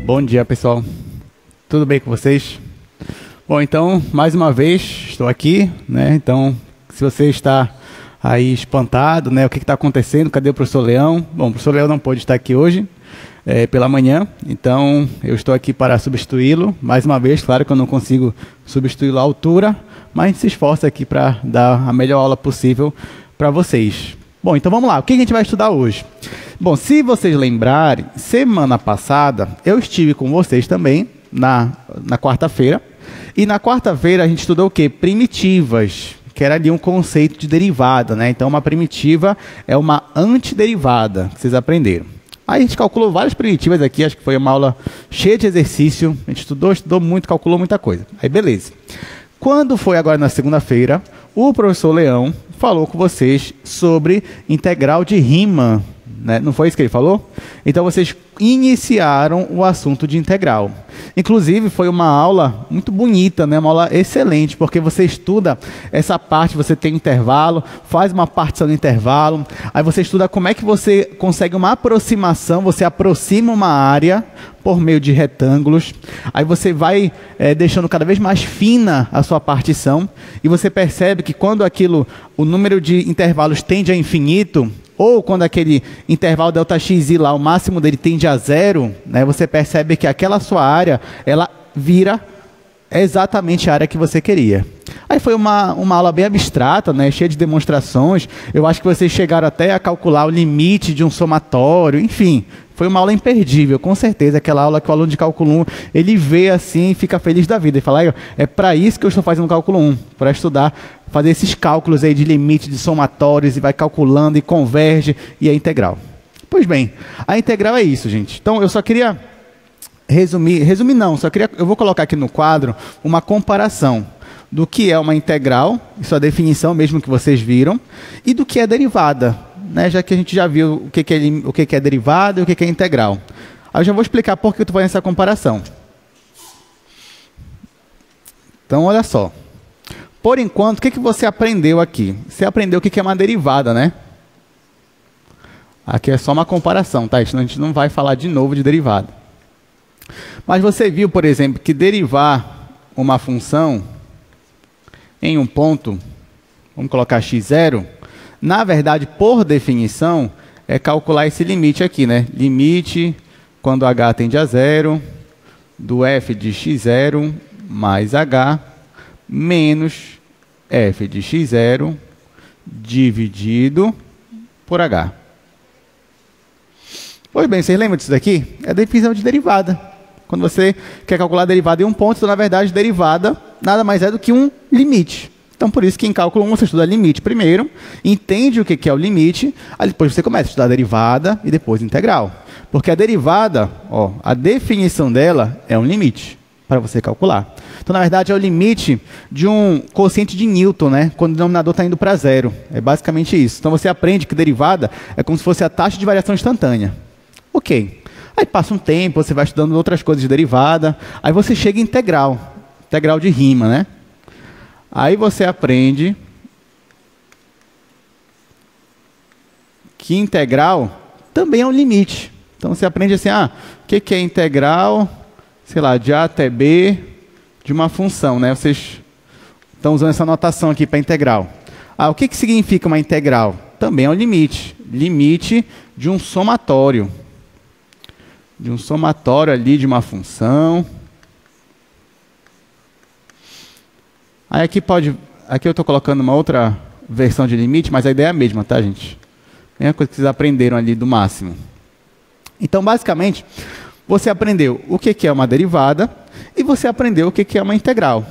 Bom dia, pessoal. Tudo bem com vocês? Bom, então, mais uma vez, estou aqui, né? Então, se você está aí espantado, né? O que está acontecendo? Cadê o professor Leão? Bom, o professor Leão não pôde estar aqui hoje, pela manhã. Então, eu estou aqui para substituí-lo. Mais uma vez, claro que eu não consigo substituí-lo à altura, mas a gente se esforça aqui para dar a melhor aula possível para vocês. Bom, então vamos lá. O que a gente vai estudar hoje? Bom, se vocês lembrarem, semana passada eu estive com vocês também na quarta-feira. E na quarta-feira a gente estudou o quê? Primitivas, que era ali um conceito de derivada, né? Então, uma primitiva é uma antiderivada, que vocês aprenderam. Aí a gente calculou várias primitivas aqui, acho que foi uma aula cheia de exercício. A gente estudou muito, calculou muita coisa. Aí, beleza. Quando foi agora na segunda-feira, o professor Leão falou com vocês sobre integral de Riemann, né? Não foi isso que ele falou? Então, vocês iniciaram o assunto de integral. Inclusive, foi uma aula muito bonita, né? Uma aula excelente, porque você estuda essa parte, você tem intervalo, faz uma partição de intervalo, aí você estuda como é que você consegue uma aproximação, você aproxima uma área por meio de retângulos, aí você vai deixando cada vez mais fina a sua partição, e você percebe que quando o número de intervalos tende a infinito, ou quando aquele intervalo ΔXi lá, o máximo dele tende a zero, né, você percebe que aquela sua área, ela vira exatamente a área que você queria. Aí foi uma aula bem abstrata, né, cheia de demonstrações. Eu acho que vocês chegaram até a calcular o limite de um somatório, enfim. Foi uma aula imperdível, com certeza. Aquela aula que o aluno de cálculo 1, ele vê assim e fica feliz da vida. E fala, é para isso que eu estou fazendo cálculo 1, para estudar, fazer esses cálculos aí de limite, de somatórios, e vai calculando e converge, e é integral. Pois bem, a integral é isso, gente. Então, eu só queria resumir não, eu vou colocar aqui no quadro uma comparação do que é uma integral, isso é a definição mesmo que vocês viram, e do que é derivada, né? Já que a gente já viu o que é derivada e o que é integral. Aí eu já vou explicar por que eu estou fazendo essa comparação. Então, olha só. Por enquanto, o que você aprendeu aqui? Você aprendeu o que é uma derivada, né? Aqui é só uma comparação, tá? A gente não vai falar de novo de derivada. Mas você viu, por exemplo, que derivar uma função em um ponto, vamos colocar x0, na verdade, por definição, é calcular esse limite aqui, né? Limite, quando h tende a zero, do f de x0 mais h, menos f de x0 dividido por h. Pois bem, vocês lembram disso daqui? É a definição de derivada. Quando você quer calcular a derivada em um ponto, então, na verdade, derivada nada mais é do que um limite. Então, por isso que em cálculo 1 você estuda limite primeiro, entende o que é o limite, aí depois você começa a estudar a derivada e depois a integral. Porque a derivada, a definição dela é um limite para você calcular. Então, na verdade, é o limite de um quociente de Newton, né? Quando o denominador está indo para zero. É basicamente isso. Então, você aprende que derivada é como se fosse a taxa de variação instantânea. Ok. Aí passa um tempo, você vai estudando outras coisas de derivada, aí você chega em integral de Riemann, né? Aí você aprende que integral também é um limite. Então, você aprende assim, o que é integral, sei lá, de A até B de uma função, né? Vocês estão usando essa notação aqui para integral. O que significa uma integral? Também é um limite. Limite de um somatório. De um somatório ali de uma função. Aí aqui eu estou colocando uma outra versão de limite, mas a ideia é a mesma, tá, gente? É a coisa que vocês aprenderam ali do máximo. Então, basicamente, você aprendeu o que é uma derivada e você aprendeu o que é uma integral.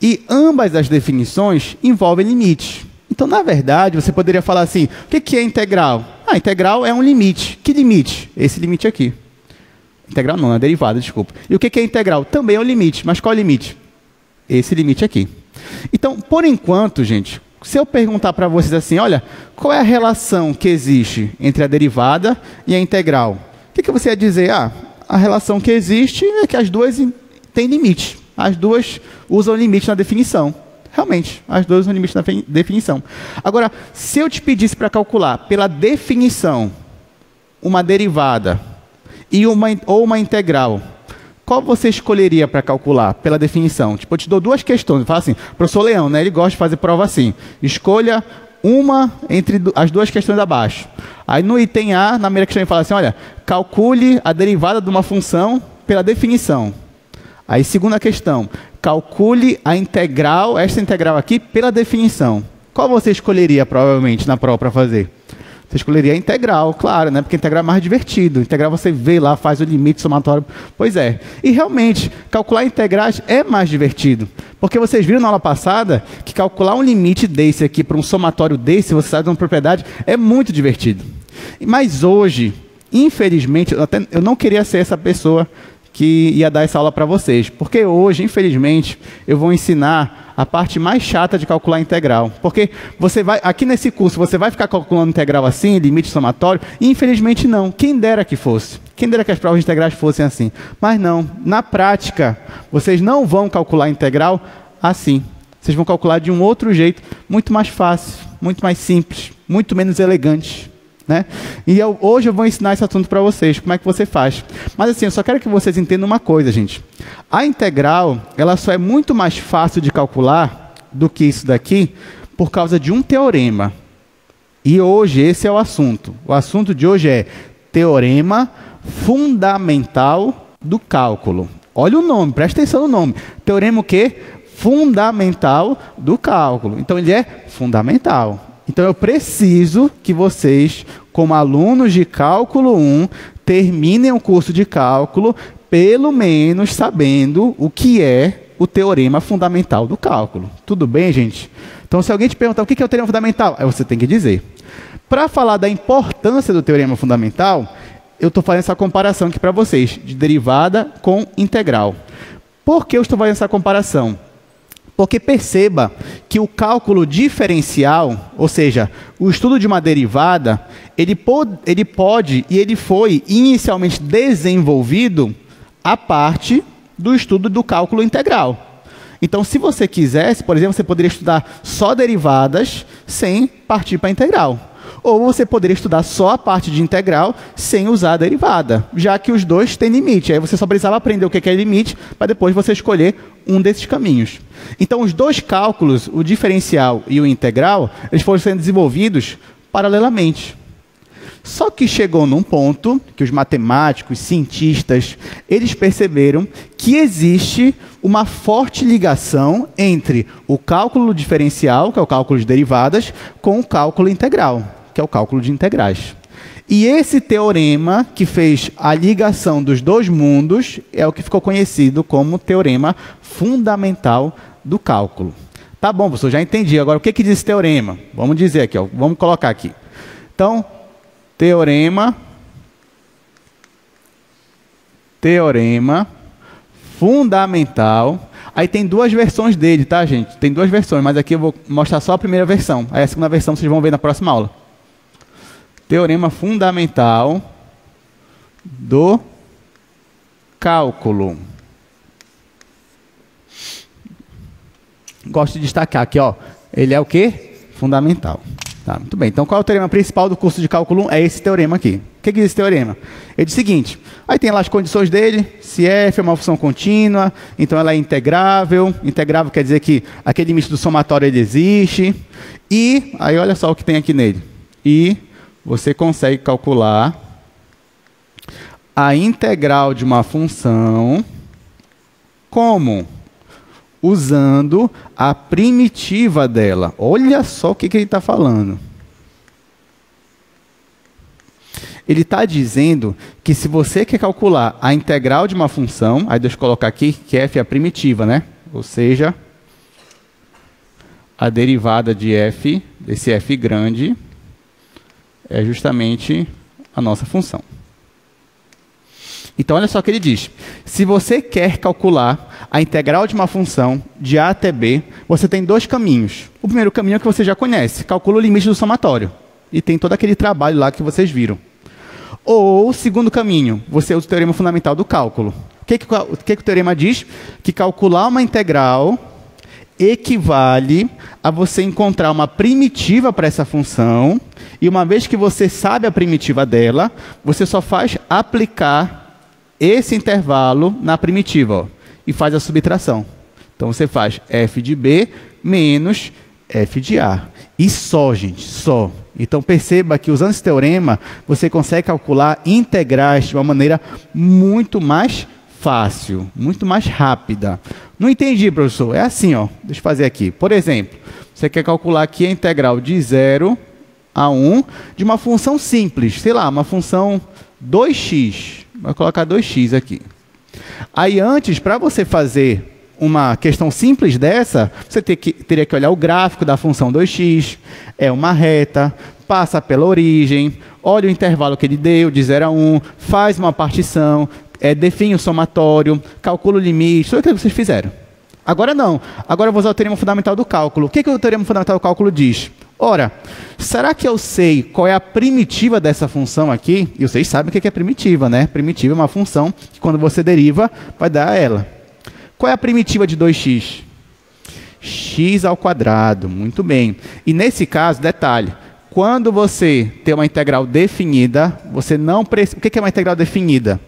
E ambas as definições envolvem limites. Então, na verdade, você poderia falar assim, o que é integral? Integral é um limite. Que limite? Esse limite aqui. Integral não, é derivada, desculpa. E o que é integral? Também é um limite. Mas qual é o limite? Esse limite aqui. Então, por enquanto, gente, se eu perguntar para vocês assim, olha, qual é a relação que existe entre a derivada e a integral? O que você ia dizer? A relação que existe é que as duas têm limite. As duas usam limite na definição. Realmente, as duas usam limite na definição. Agora, se eu te pedisse para calcular pela definição uma derivada ou uma integral, qual você escolheria para calcular pela definição? Tipo, eu te dou duas questões. Eu falo assim, professor Leão, né? Ele gosta de fazer prova assim. Escolha uma entre as duas questões abaixo. Aí no item A, na primeira questão, ele fala assim, olha, calcule a derivada de uma função pela definição. Aí segunda questão, calcule a integral, esta integral aqui, pela definição. Qual você escolheria provavelmente na prova para fazer? Você escolheria a integral, claro, né? Porque a integral é mais divertido. Integral você vê lá, faz o limite somatório. Pois é. E realmente, calcular integrais é mais divertido. Porque vocês viram na aula passada que calcular um limite desse aqui para um somatório desse, você sabe de uma propriedade, é muito divertido. Mas hoje, infelizmente, eu não queria ser essa pessoa que ia dar essa aula para vocês. Porque hoje, infelizmente, eu vou ensinar a parte mais chata de calcular integral. Porque você vai, aqui nesse curso, você vai ficar calculando integral assim, limite somatório? E, infelizmente, não. Quem dera que fosse. Quem dera que as provas de integrais fossem assim. Mas não. Na prática, vocês não vão calcular integral assim. Vocês vão calcular de um outro jeito, muito mais fácil, muito mais simples, muito menos elegante. Né? E hoje eu vou ensinar esse assunto para vocês, como é que você faz. Mas assim, eu só quero que vocês entendam uma coisa, gente. A integral, ela só é muito mais fácil de calcular do que isso daqui, por causa de um teorema. E hoje esse é o assunto. O assunto de hoje é teorema fundamental do cálculo. Olha o nome, presta atenção no nome. Teorema o quê? Fundamental do cálculo. Então ele é fundamental. Então, eu preciso que vocês, como alunos de Cálculo 1, terminem o curso de cálculo, pelo menos sabendo o que é o teorema fundamental do cálculo. Tudo bem, gente? Então, se alguém te perguntar o que é o teorema fundamental, aí você tem que dizer. Para falar da importância do teorema fundamental, eu estou fazendo essa comparação aqui para vocês, de derivada com integral. Por que eu estou fazendo essa comparação? Porque perceba que o cálculo diferencial, ou seja, o estudo de uma derivada, ele pode e ele foi inicialmente desenvolvido a parte do estudo do cálculo integral. Então, se você quisesse, por exemplo, você poderia estudar só derivadas sem partir para a integral. Ou você poderia estudar só a parte de integral sem usar a derivada, já que os dois têm limite. Aí você só precisava aprender o que é limite para depois você escolher um desses caminhos. Então, os dois cálculos, o diferencial e o integral, eles foram sendo desenvolvidos paralelamente. Só que chegou num ponto que os matemáticos, cientistas, eles perceberam que existe uma forte ligação entre o cálculo diferencial, que é o cálculo de derivadas, com o cálculo integral, que é o cálculo de integrais. E esse teorema que fez a ligação dos dois mundos é o que ficou conhecido como teorema fundamental do cálculo. Tá bom, professor, já entendi. Agora, o que diz esse teorema? Vamos dizer aqui, ó, vamos colocar aqui. Então, teorema fundamental. Aí tem duas versões dele, tá, gente? Tem duas versões, mas aqui eu vou mostrar só a primeira versão. Aí a segunda versão vocês vão ver na próxima aula. Teorema fundamental do cálculo. Gosto de destacar aqui, ó. Ele é o quê? Fundamental. Tá, muito bem. Então, qual é o teorema principal do curso de cálculo 1? É esse teorema aqui. O que diz esse teorema? Ele diz o seguinte, aí tem lá as condições dele, se f é uma função contínua, então ela é integrável. Integrável quer dizer que aquele limite do somatório ele existe. E, aí olha só o que tem aqui nele. E você consegue calcular a integral de uma função como? Usando a primitiva dela. Olha só o que ele está falando. Ele está dizendo que se você quer calcular a integral de uma função, aí deixa eu colocar aqui que f é a primitiva, né? Ou seja, a derivada de f, desse f grande, é justamente a nossa função. Então, olha só o que ele diz. Se você quer calcular a integral de uma função de a até b, você tem dois caminhos. O primeiro caminho é que você já conhece, calcula o limite do somatório. E tem todo aquele trabalho lá que vocês viram. Ou, o segundo caminho, você usa o teorema fundamental do cálculo. O que o teorema diz? Que calcular uma integral equivale a você encontrar uma primitiva para essa função, e uma vez que você sabe a primitiva dela, você só faz aplicar esse intervalo na primitiva, ó, e faz a subtração. Então você faz f de b menos f de a. E só, gente, só. Então perceba que usando esse teorema, você consegue calcular integrais de uma maneira muito mais fácil, muito mais rápida. Não entendi, professor. É assim, ó. Deixa eu fazer aqui. Por exemplo, você quer calcular aqui a integral de 0 a 1 de uma função simples. Sei lá, uma função 2x. Vai colocar 2x aqui. Aí antes, para você fazer uma questão simples dessa, você teria que olhar o gráfico da função 2x, é uma reta, passa pela origem, olha o intervalo que ele deu, de 0 a 1, faz uma partição, define o somatório, calcula o limite, tudo aquilo que vocês fizeram. Agora não. Agora eu vou usar o teorema fundamental do cálculo. O que o teorema fundamental do cálculo diz? Ora, será que eu sei qual é a primitiva dessa função aqui? E vocês sabem o que é primitiva, né? Primitiva é uma função que quando você deriva, vai dar a ela. Qual é a primitiva de 2x? X ao quadrado. Muito bem. E nesse caso, detalhe, quando você tem uma integral definida, você não precisa... O que é uma integral definida?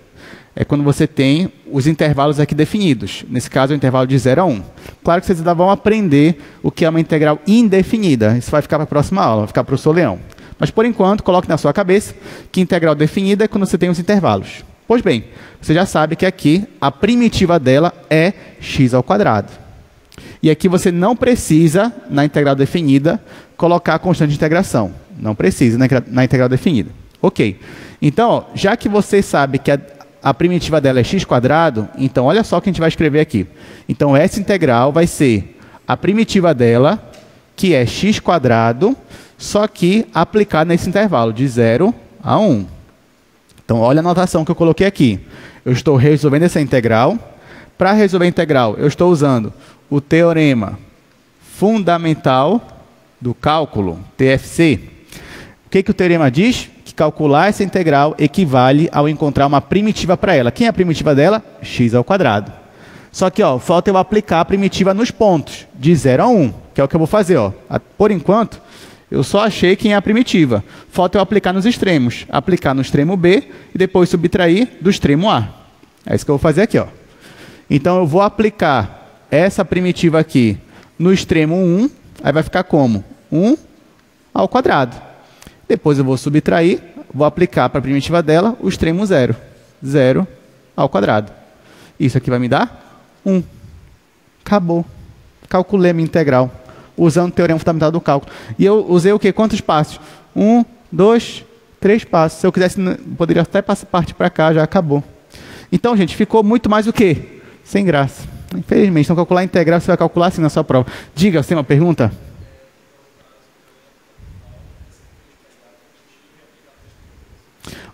É quando você tem os intervalos aqui definidos. Nesse caso, é o intervalo de 0 a 1. Claro que vocês ainda vão aprender o que é uma integral indefinida. Isso vai ficar para a próxima aula, vai ficar para o professor Leão. Mas, por enquanto, coloque na sua cabeça que integral definida é quando você tem os intervalos. Pois bem, você já sabe que aqui a primitiva dela é x ao quadrado. E aqui você não precisa, na integral definida, colocar a constante de integração. Não precisa na integral definida. Ok. Então, ó, já que você sabe que a primitiva dela é x quadrado, então olha só o que a gente vai escrever aqui. Então, essa integral vai ser a primitiva dela, que é x quadrado, só que aplicada nesse intervalo de 0 a 1. Então, olha a notação que eu coloquei aqui. Eu estou resolvendo essa integral. Para resolver a integral, eu estou usando o teorema fundamental do cálculo, TFC. O que o teorema diz? Que calcular essa integral equivale ao encontrar uma primitiva para ela. Quem é a primitiva dela? X ao quadrado. Só que, ó, falta eu aplicar a primitiva nos pontos, de 0 a 1, que é o que eu vou fazer. Ó. Por enquanto, eu só achei quem é a primitiva. Falta eu aplicar nos extremos. Aplicar no extremo B e depois subtrair do extremo A. É isso que eu vou fazer aqui. Ó. Então, eu vou aplicar essa primitiva aqui no extremo 1. Aí vai ficar como? 1 ao quadrado. Depois eu vou subtrair, vou aplicar para a primitiva dela o extremo 0. 0 ao quadrado. Isso aqui vai me dar 1. Acabou. Calculei a minha integral, usando o teorema fundamental do cálculo. E eu usei o quê? Quantos passos? 1, 2, 3 passos. Se eu quisesse, poderia até partir para cá, já acabou. Então, gente, ficou muito mais o quê? Sem graça. Infelizmente, então calcular a integral, você vai calcular assim na sua prova. Diga, você tem uma pergunta?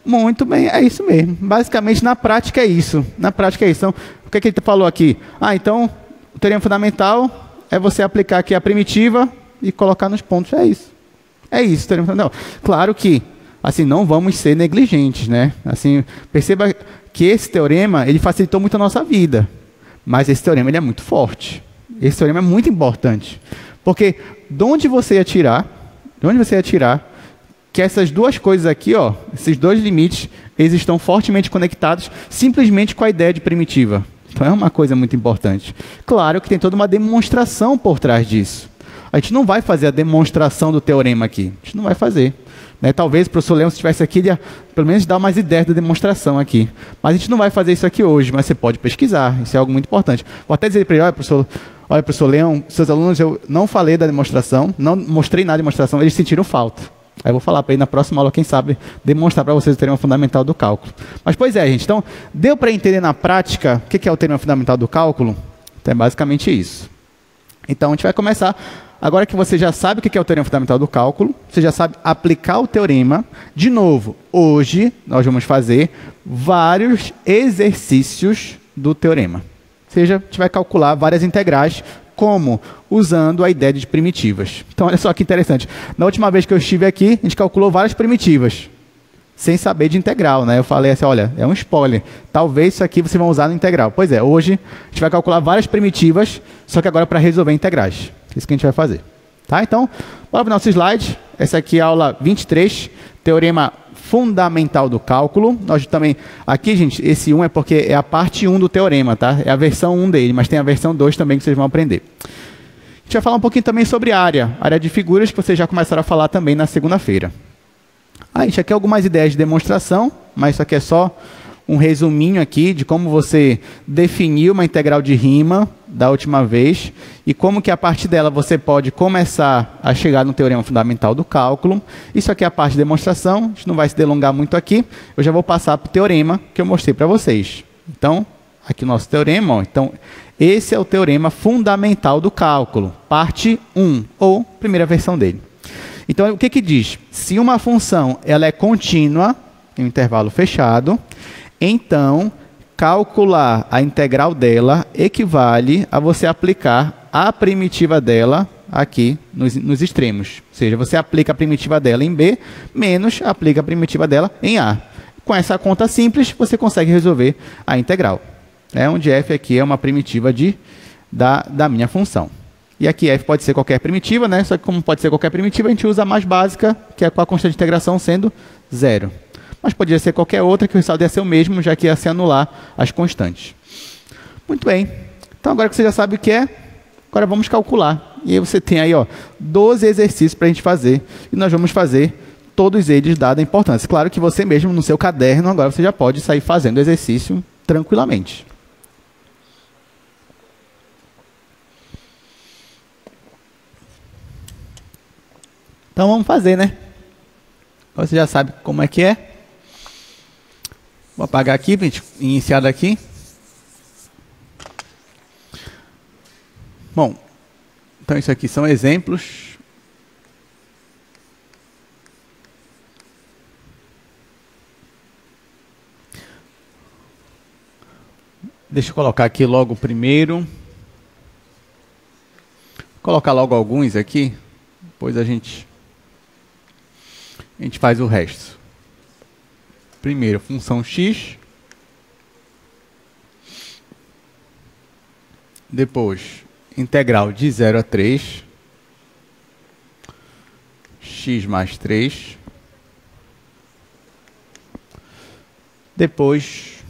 Muito bem, é isso mesmo. Basicamente, na prática é isso. Na prática é isso. Então, o que ele falou aqui? Então, o teorema fundamental é você aplicar aqui a primitiva e colocar nos pontos. É isso. É isso, teorema fundamental. Claro que, assim, não vamos ser negligentes, né? Assim, perceba que esse teorema, ele facilitou muito a nossa vida. Mas esse teorema, ele é muito forte. Esse teorema é muito importante. Porque, de onde você ia tirar? Que essas duas coisas aqui, ó, esses dois limites, eles estão fortemente conectados simplesmente com a ideia de primitiva. Então é uma coisa muito importante. Claro que tem toda uma demonstração por trás disso. A gente não vai fazer a demonstração do teorema aqui. A gente não vai fazer. Né? Talvez o professor Leão, se estivesse aqui, ele ia pelo menos dar mais ideias da demonstração aqui. Mas a gente não vai fazer isso aqui hoje, mas você pode pesquisar. Isso é algo muito importante. Vou até dizer para ele, olha, professor Leão, seus alunos, eu não falei da demonstração, não mostrei nada da demonstração, eles sentiram falta. Aí eu vou falar para ele na próxima aula, quem sabe, demonstrar para vocês o teorema fundamental do cálculo. Mas, pois é, gente. Então, deu para entender na prática o que é o teorema fundamental do cálculo? Então, é basicamente isso. Então, a gente vai começar. Agora que você já sabe o que é o teorema fundamental do cálculo, você já sabe aplicar o teorema. De novo, hoje, nós vamos fazer vários exercícios do teorema. Ou seja, a gente vai calcular várias integrais, como? Usando a ideia de primitivas. Então, olha só que interessante. Na última vez que eu estive aqui, a gente calculou várias primitivas. sem saber de integral, né? Eu falei assim, olha, é um spoiler. Talvez isso aqui vocês vão usar no integral. Pois é, hoje a gente vai calcular várias primitivas, só que agora para resolver integrais. Isso que a gente vai fazer. Tá? Então, bora para o nosso slide. Essa aqui é a aula 23, teorema fundamental do cálculo. Nós também, aqui, gente, esse 1 é porque é a parte 1 do teorema, tá? É a versão 1 dele, mas tem a versão 2 também que vocês vão aprender. A gente vai falar um pouquinho também sobre área de figuras, que vocês já começaram a falar também na segunda-feira. A gente aqui algumas ideias de demonstração, mas isso aqui é só um resuminho aqui de como você definiu uma integral de Riemann da última vez e como que a partir dela você pode começar a chegar no teorema fundamental do cálculo. Isso aqui é a parte de demonstração, a gente não vai se delongar muito aqui. Eu já vou passar para o teorema que eu mostrei para vocês. Então, aqui o nosso teorema, ó. Então, esse é o teorema fundamental do cálculo, parte 1, ou primeira versão dele. Então, o que que diz? Se uma função ela é contínua, em um intervalo fechado, então, calcular a integral dela equivale a você aplicar a primitiva dela aqui nos extremos. Ou seja, você aplica a primitiva dela em B, menos aplica a primitiva dela em A. Com essa conta simples, você consegue resolver a integral. Onde f aqui é uma primitiva da minha função. E aqui f pode ser qualquer primitiva, né? Só que como pode ser qualquer primitiva, a gente usa a mais básica, que é com a constante de integração sendo 0. Mas poderia ser qualquer outra, que o resultado ia ser o mesmo, já que ia se anular as constantes. Muito bem. Então, agora que você já sabe o que é, agora vamos calcular. E aí você tem aí, ó, 12 exercícios para a gente fazer. E nós vamos fazer todos eles, dada a importância. Claro que você mesmo, no seu caderno, agora você já pode sair fazendo o exercício tranquilamente. Então, vamos fazer, né? Agora você já sabe como é que é. Vou apagar aqui, para a gente iniciar daqui. Bom, então isso aqui são exemplos. Deixa eu colocar aqui logo o primeiro. Vou colocar logo alguns aqui, depois a gente faz o resto. Primeiro, função x. Depois, integral de 0 a 3. X mais 3. Depois,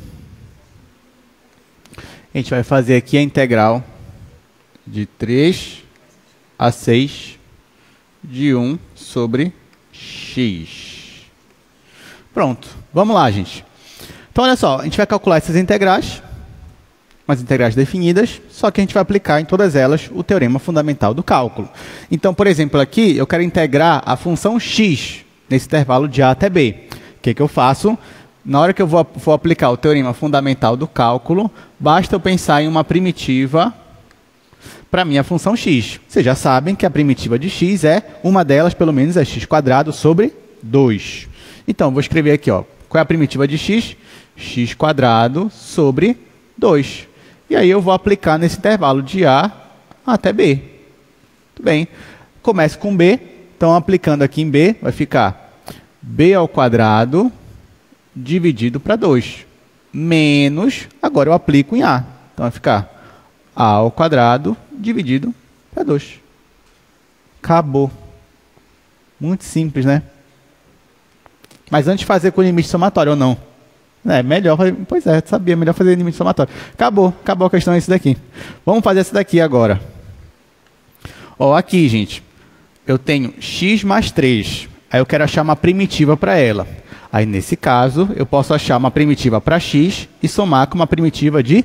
a gente vai fazer aqui a integral de 3 a 6 de 1 sobre x. Pronto, vamos lá, gente. Então, olha só, a gente vai calcular essas integrais, umas integrais definidas, só que a gente vai aplicar em todas elas o teorema fundamental do cálculo. Então, por exemplo, aqui eu quero integrar a função x nesse intervalo de a até b. O que eu faço? Na hora que eu vou aplicar o teorema fundamental do cálculo, basta eu pensar em uma primitiva para a minha função x. Vocês já sabem que a primitiva de x uma delas, pelo menos, é x² sobre 2. Então, vou escrever aqui, ó, qual é a primitiva de x? x² sobre 2. E aí eu vou aplicar nesse intervalo de a até b. Muito bem. Começo com b. Então, aplicando aqui em b, vai ficar b² dividido para 2. Menos, agora eu aplico em a. Então, vai ficar a² dividido para 2. Acabou. Muito simples, né? Mas antes de fazer com limite somatório ou não? É melhor, pois é, sabia, melhor fazer limite somatório. Acabou a questão desse daqui. Vamos fazer essa daqui agora. Ó, aqui, gente, eu tenho x mais 3. Aí eu quero achar uma primitiva para ela. Aí, nesse caso, eu posso achar uma primitiva para x e somar com uma primitiva de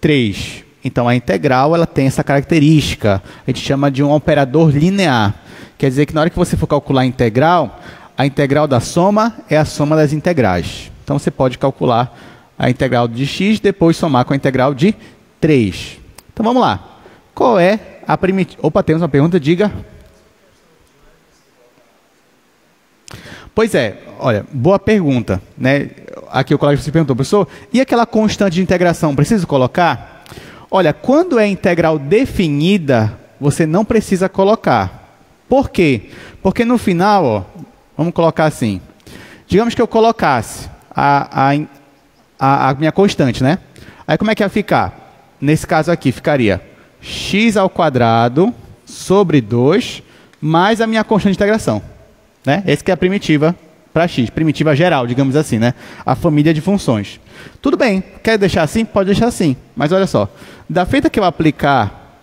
3. Então, a integral ela tem essa característica. A gente chama de um operador linear. Quer dizer que na hora que você for calcular a integral da soma é a soma das integrais. Então, você pode calcular a integral de x, depois somar com a integral de 3. Então, vamos lá. Qual é a primitiva? Opa, temos uma pergunta, diga. Pois é, olha, boa pergunta, né? Aqui o colega se perguntou, professor, e aquela constante de integração, preciso colocar? Olha, quando é integral definida, você não precisa colocar. Por quê? Porque no final, ó, vamos colocar assim, Digamos que eu colocasse a minha constante, né? Aí como é que ia ficar? Nesse caso aqui, ficaria x ao quadrado sobre 2 mais a minha constante de integração. Né? Essa que é a primitiva para x, primitiva geral, digamos assim, né? A família de funções. Tudo bem, quer deixar assim? Pode deixar assim. Mas olha só, da feita que eu aplicar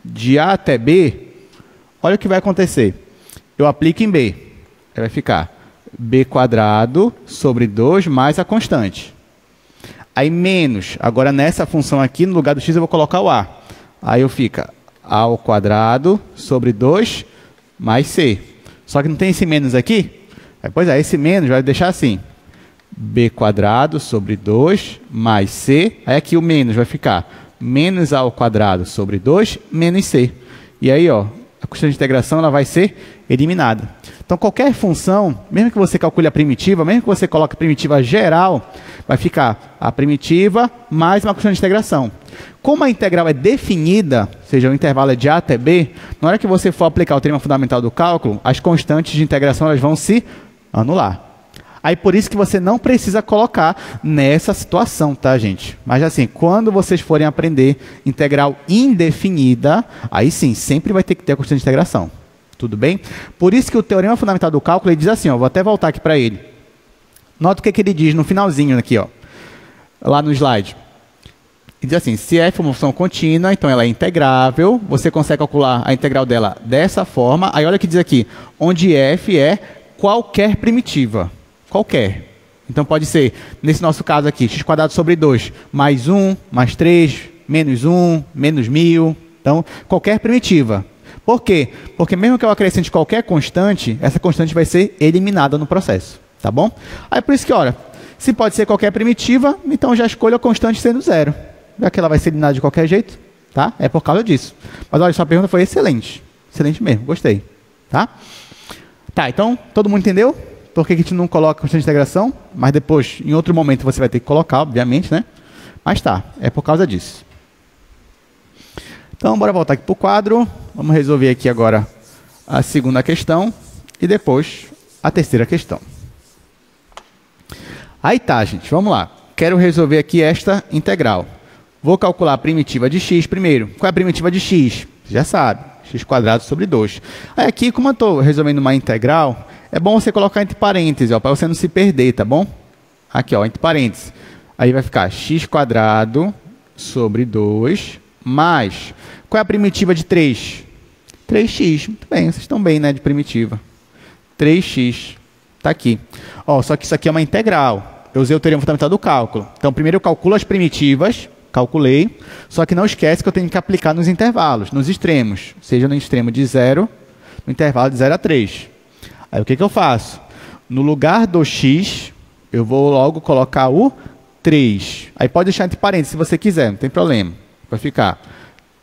de A até B, olha o que vai acontecer. Eu aplico em B, aí vai ficar b quadrado sobre 2 mais a constante. Aí menos, agora nessa função aqui, no lugar do x eu vou colocar o a. Aí eu fica a ao quadrado sobre 2 mais c. Só que não tem esse menos aqui? Pois é, esse menos vai deixar assim. b quadrado sobre 2 mais c. Aí aqui o menos vai ficar menos a ao quadrado sobre 2 menos c. E aí, ó, a constante de integração ela vai ser eliminada. Então, qualquer função, mesmo que você calcule a primitiva, mesmo que você coloque a primitiva geral, vai ficar a primitiva mais uma constante de integração. Como a integral é definida, ou seja, o intervalo é de A até B, na hora que você for aplicar o teorema fundamental do cálculo, as constantes de integração elas vão se anular. Aí, por isso que você não precisa colocar nessa situação, tá, gente? Mas, assim, quando vocês forem aprender integral indefinida, aí sim, sempre vai ter que ter a constante de integração. Tudo bem? Por isso que o teorema fundamental do cálculo ele diz assim, ó, vou até voltar aqui para ele. Nota o que ele diz no finalzinho aqui, ó, lá no slide. Ele diz assim, se f é uma função contínua, então ela é integrável, você consegue calcular a integral dela dessa forma. Aí olha o que diz aqui, onde f é qualquer primitiva. Qualquer. Então pode ser, nesse nosso caso aqui, x² sobre 2, mais 1, mais 3, menos 1, menos 1000. Então, qualquer primitiva. Por quê? Porque mesmo que eu acrescente qualquer constante, essa constante vai ser eliminada no processo. Tá bom? Aí por isso que, olha, se pode ser qualquer primitiva, então já escolho a constante sendo 0. Já que ela vai ser eliminada de qualquer jeito, tá? É por causa disso. Mas olha, sua pergunta foi excelente. Excelente mesmo, gostei. Tá? Tá, então, todo mundo entendeu? Por que a gente não coloca a constante de integração? Mas depois, em outro momento, você vai ter que colocar, obviamente, né? Mas tá, é por causa disso. Então, bora voltar aqui para o quadro. Vamos resolver aqui agora a segunda questão e depois a terceira questão. Aí tá, gente, vamos lá. Quero resolver aqui esta integral. Vou calcular a primitiva de x primeiro. Qual é a primitiva de x? Você já sabe, x² sobre 2. Aí aqui, como eu estou resolvendo uma integral, é bom você colocar entre parênteses, para você não se perder, tá bom? Aqui, ó, entre parênteses. Aí vai ficar x² sobre 2 mais... Qual é a primitiva de 3? 3x. Muito bem, vocês estão bem, né, de primitiva. 3x. Está aqui. Ó, só que isso aqui é uma integral. Eu usei o teorema fundamental do cálculo. Então, primeiro eu calculo as primitivas, calculei, só que não esquece que eu tenho que aplicar nos intervalos, nos extremos. Seja no extremo de 0, no intervalo de 0 a 3. Aí o que eu faço? No lugar do x, eu vou logo colocar o 3. Aí pode deixar entre parênteses se você quiser, não tem problema. Vai ficar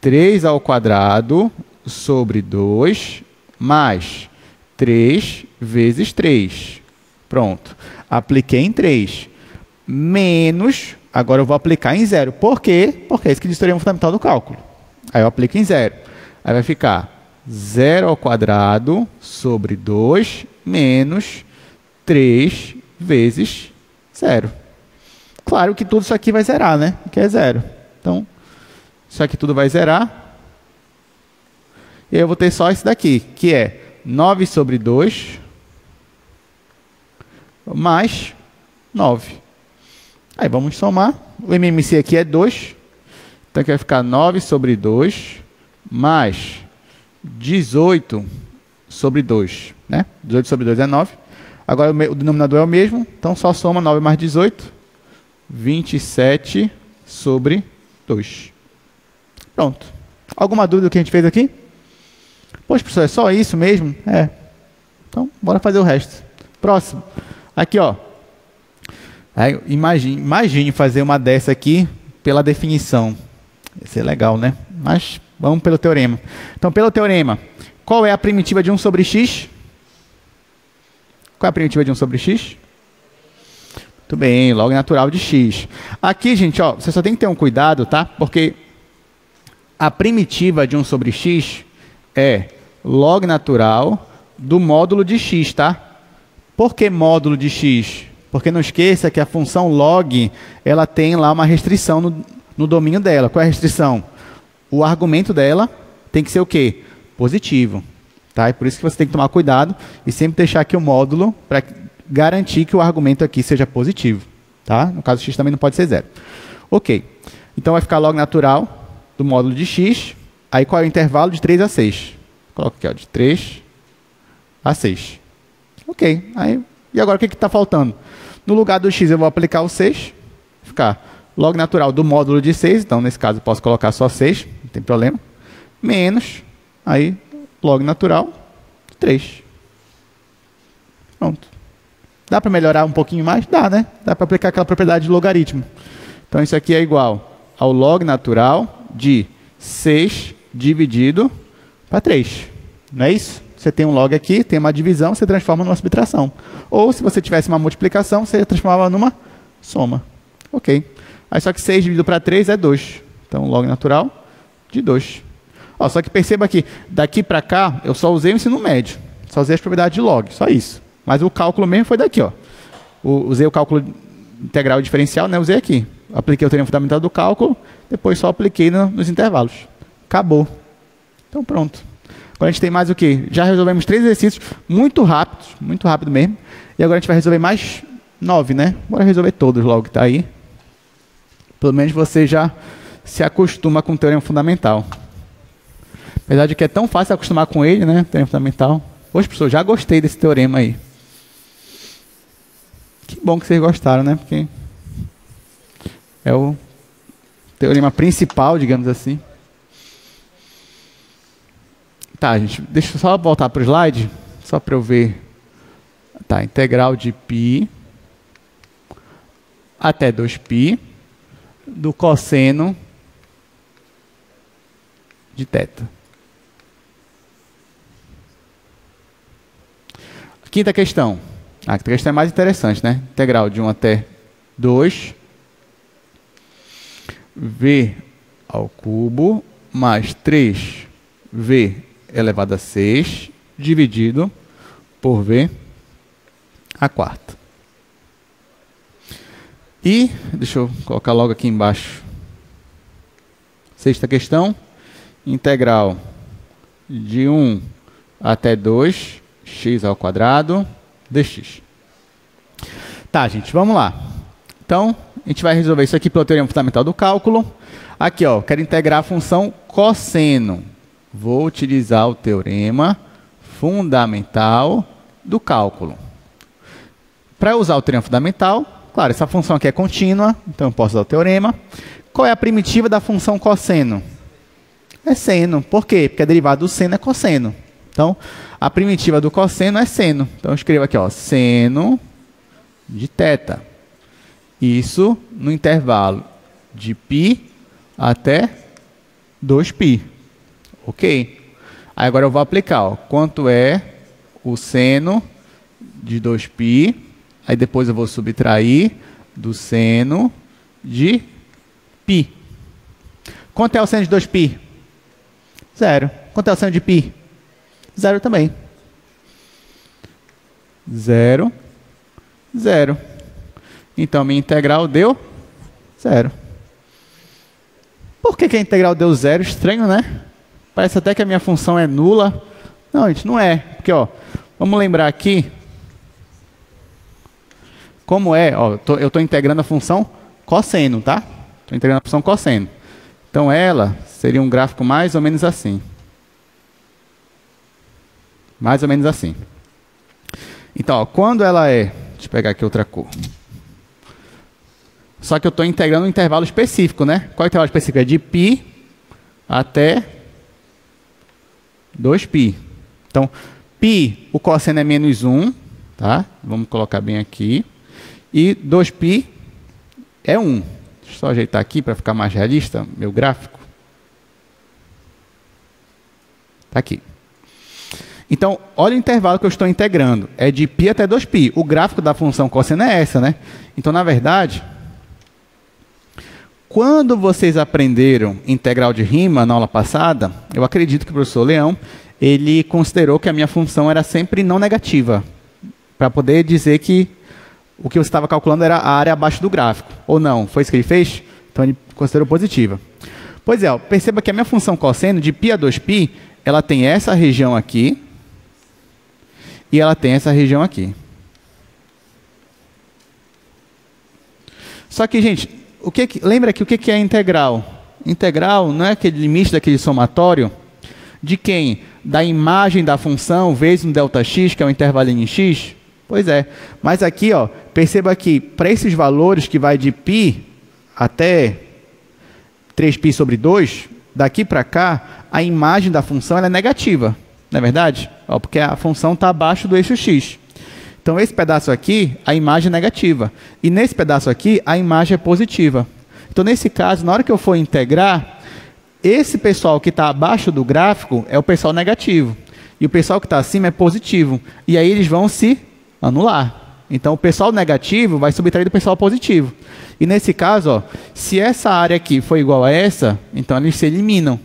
3 ao quadrado sobre 2 mais 3 vezes 3. Pronto. Apliquei em 3. Menos, agora eu vou aplicar em 0. Por quê? Porque é isso que diz o teorema fundamental do cálculo. Aí eu aplico em 0. Aí vai ficar 0 ao quadrado sobre 2 menos 3 vezes 0. Claro que tudo isso aqui vai zerar, né? Que é 0. Então, isso aqui tudo vai zerar. E aí eu vou ter só isso daqui, que é 9 sobre 2 mais 9. Aí vamos somar. O MMC aqui é 2. Então aqui vai ficar 9 sobre 2 mais 18 sobre 2. Né? 18 sobre 2 é 9. Agora o denominador é o mesmo. Então só soma 9 mais 18. 27 sobre 2. Pronto. Alguma dúvida do que a gente fez aqui? Poxa, professor, é só isso mesmo? É. Então, bora fazer o resto. Próximo. Aqui, ó. Aí, imagine fazer uma dessa aqui pela definição. Ia ser legal, né? Mas vamos pelo teorema. Então, pelo teorema, qual é a primitiva de 1 sobre x? Qual é a primitiva de 1 sobre x? Muito bem, log natural de x. Aqui, gente, ó, você só tem que ter um cuidado, tá? Porque a primitiva de 1 sobre x é log natural do módulo de x, tá? Por que módulo de x? Porque não esqueça que a função log, ela tem lá uma restrição no domínio dela. Qual é a restrição? O argumento dela tem que ser o quê? Positivo. Tá? E por isso que você tem que tomar cuidado e sempre deixar aqui o módulo para garantir que o argumento aqui seja positivo. Tá? No caso, x também não pode ser 0. Ok. Então, vai ficar log natural do módulo de x. Aí, qual é o intervalo? De 3 a 6. Coloca aqui, ó, de 3 a 6. Ok. Aí, e agora, o que está faltando? No lugar do x, eu vou aplicar o 6. Ficar log natural do módulo de 6. Então, nesse caso, eu posso colocar só 6. Não tem problema. Menos, aí, log natural de 3. Pronto. Dá para melhorar um pouquinho mais? Dá, né? Dá para aplicar aquela propriedade de logaritmo. Então, isso aqui é igual ao log natural de 6 dividido para 3. Não é isso? Você tem um log aqui, tem uma divisão, você transforma numa subtração. Ou, se você tivesse uma multiplicação, você transformava numa soma. Ok. Aí, só que 6 dividido para 3 é 2. Então, log natural de 2. Ó, só que perceba que daqui para cá, eu só usei o ensino médio. Só usei as propriedades de log, só isso. Mas o cálculo mesmo foi daqui, ó. Usei o cálculo integral e diferencial, né? Usei aqui. Apliquei o teorema fundamental do cálculo, depois só apliquei nos intervalos. Acabou. Então, pronto. Agora a gente tem mais o quê? Já resolvemos 3 exercícios muito rápido mesmo. E agora a gente vai resolver mais 9, né? Bora resolver todos logo que está aí. Pelo menos você já se acostuma com o teorema fundamental. Apesar de que é tão fácil acostumar com ele, né? Teorema fundamental. Poxa, professor, já gostei desse teorema aí. Que bom que vocês gostaram, né? Porque é o teorema principal, digamos assim. Tá, gente, deixa eu só voltar para o slide, só para eu ver. Tá, integral de π até 2π do cosseno de θ. Quinta questão. A quinta questão é mais interessante, né? Integral de 1 até 2 v ao cubo mais 3v elevado a 6 dividido por v a quarta. E, deixa eu colocar logo aqui embaixo. Sexta questão. Integral de 1 até 2 x ao quadrado dx. Tá, gente, vamos lá. Então, a gente vai resolver isso aqui pelo teorema fundamental do cálculo. Aqui, ó, quero integrar a função cosseno. Vou utilizar o teorema fundamental do cálculo. Para usar o teorema fundamental, claro, essa função aqui é contínua, então eu posso usar o teorema. Qual é a primitiva da função cosseno? É seno. Por quê? Porque a derivada do seno é cosseno. Então, a primitiva do cosseno é seno. Então, eu escrevo aqui, ó, seno de θ. Isso no intervalo de π até 2π. Ok? Aí agora eu vou aplicar, ó, quanto é o seno de 2π. Aí depois eu vou subtrair do seno de π. Quanto é o seno de 2π? 0. Quanto é o seno de π? 0 também. 0, 0. Então, minha integral deu 0. Por que a integral deu 0? Estranho, né? Parece até que a minha função é nula. Não, gente, não é. Porque, ó, vamos lembrar aqui. Como é? Ó, eu estou integrando a função cosseno, tá? Estou integrando a função cosseno. Então, ela seria um gráfico mais ou menos assim. Mais ou menos assim. Então, ó, quando ela é... Deixa eu pegar aqui outra cor. Só que eu estou integrando um intervalo específico, né? Qual é o intervalo específico? É de π até 2π. Então, π, o cosseno é menos 1, tá? Vamos colocar bem aqui. E 2π é 1. Deixa eu só ajeitar aqui para ficar mais realista, meu gráfico. Está aqui. Então, olha o intervalo que eu estou integrando. É de π até 2π. O gráfico da função cosseno é essa, né? Então, na verdade, quando vocês aprenderam integral de Riemann na aula passada, eu acredito que o professor Leão, ele considerou que a minha função era sempre não negativa. para poder dizer que o que você estava calculando era a área abaixo do gráfico. Ou não, foi isso que ele fez? Então ele considerou positiva. Pois é, ó, perceba que a minha função cosseno de π a 2π, ela tem essa região aqui e ela tem essa região aqui. Só que, gente, lembra que o que é integral? Integral não é aquele limite daquele somatório de quem? Da imagem da função vezes um ΔX, que é um intervalinho em x? Pois é. Mas aqui, ó, perceba que para esses valores que vai de π até 3π sobre 2, daqui para cá, a imagem da função ela é negativa. Não é verdade? Ó, porque a função está abaixo do eixo x. Então, esse pedaço aqui, a imagem é negativa. E nesse pedaço aqui, a imagem é positiva. Então, nesse caso, na hora que eu for integrar, esse pessoal que está abaixo do gráfico é o pessoal negativo. E o pessoal que está acima é positivo. E aí eles vão se anular. Então, o pessoal negativo vai subtrair do pessoal positivo. E nesse caso, ó, se essa área aqui for igual a essa, então eles se eliminam.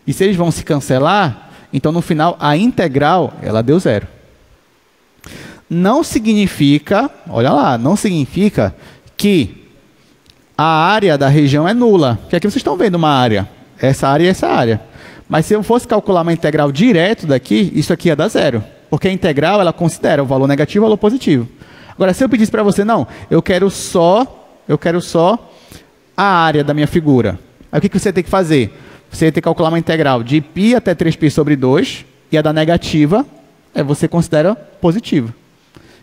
E se eles vão se cancelar, então no final a integral ela deu zero. Não significa, olha lá, não significa que a área da região é nula. Porque aqui vocês estão vendo uma área. Essa área e essa área. Mas se eu fosse calcular uma integral direto daqui, isso aqui ia dar zero. Porque a integral, ela considera o valor negativo e o valor positivo. Agora, se eu pedisse para você, não, eu quero só a área da minha figura. Aí o que você tem que fazer? Você tem que calcular uma integral de π até 3π sobre 2, e a da negativa, você considera positiva.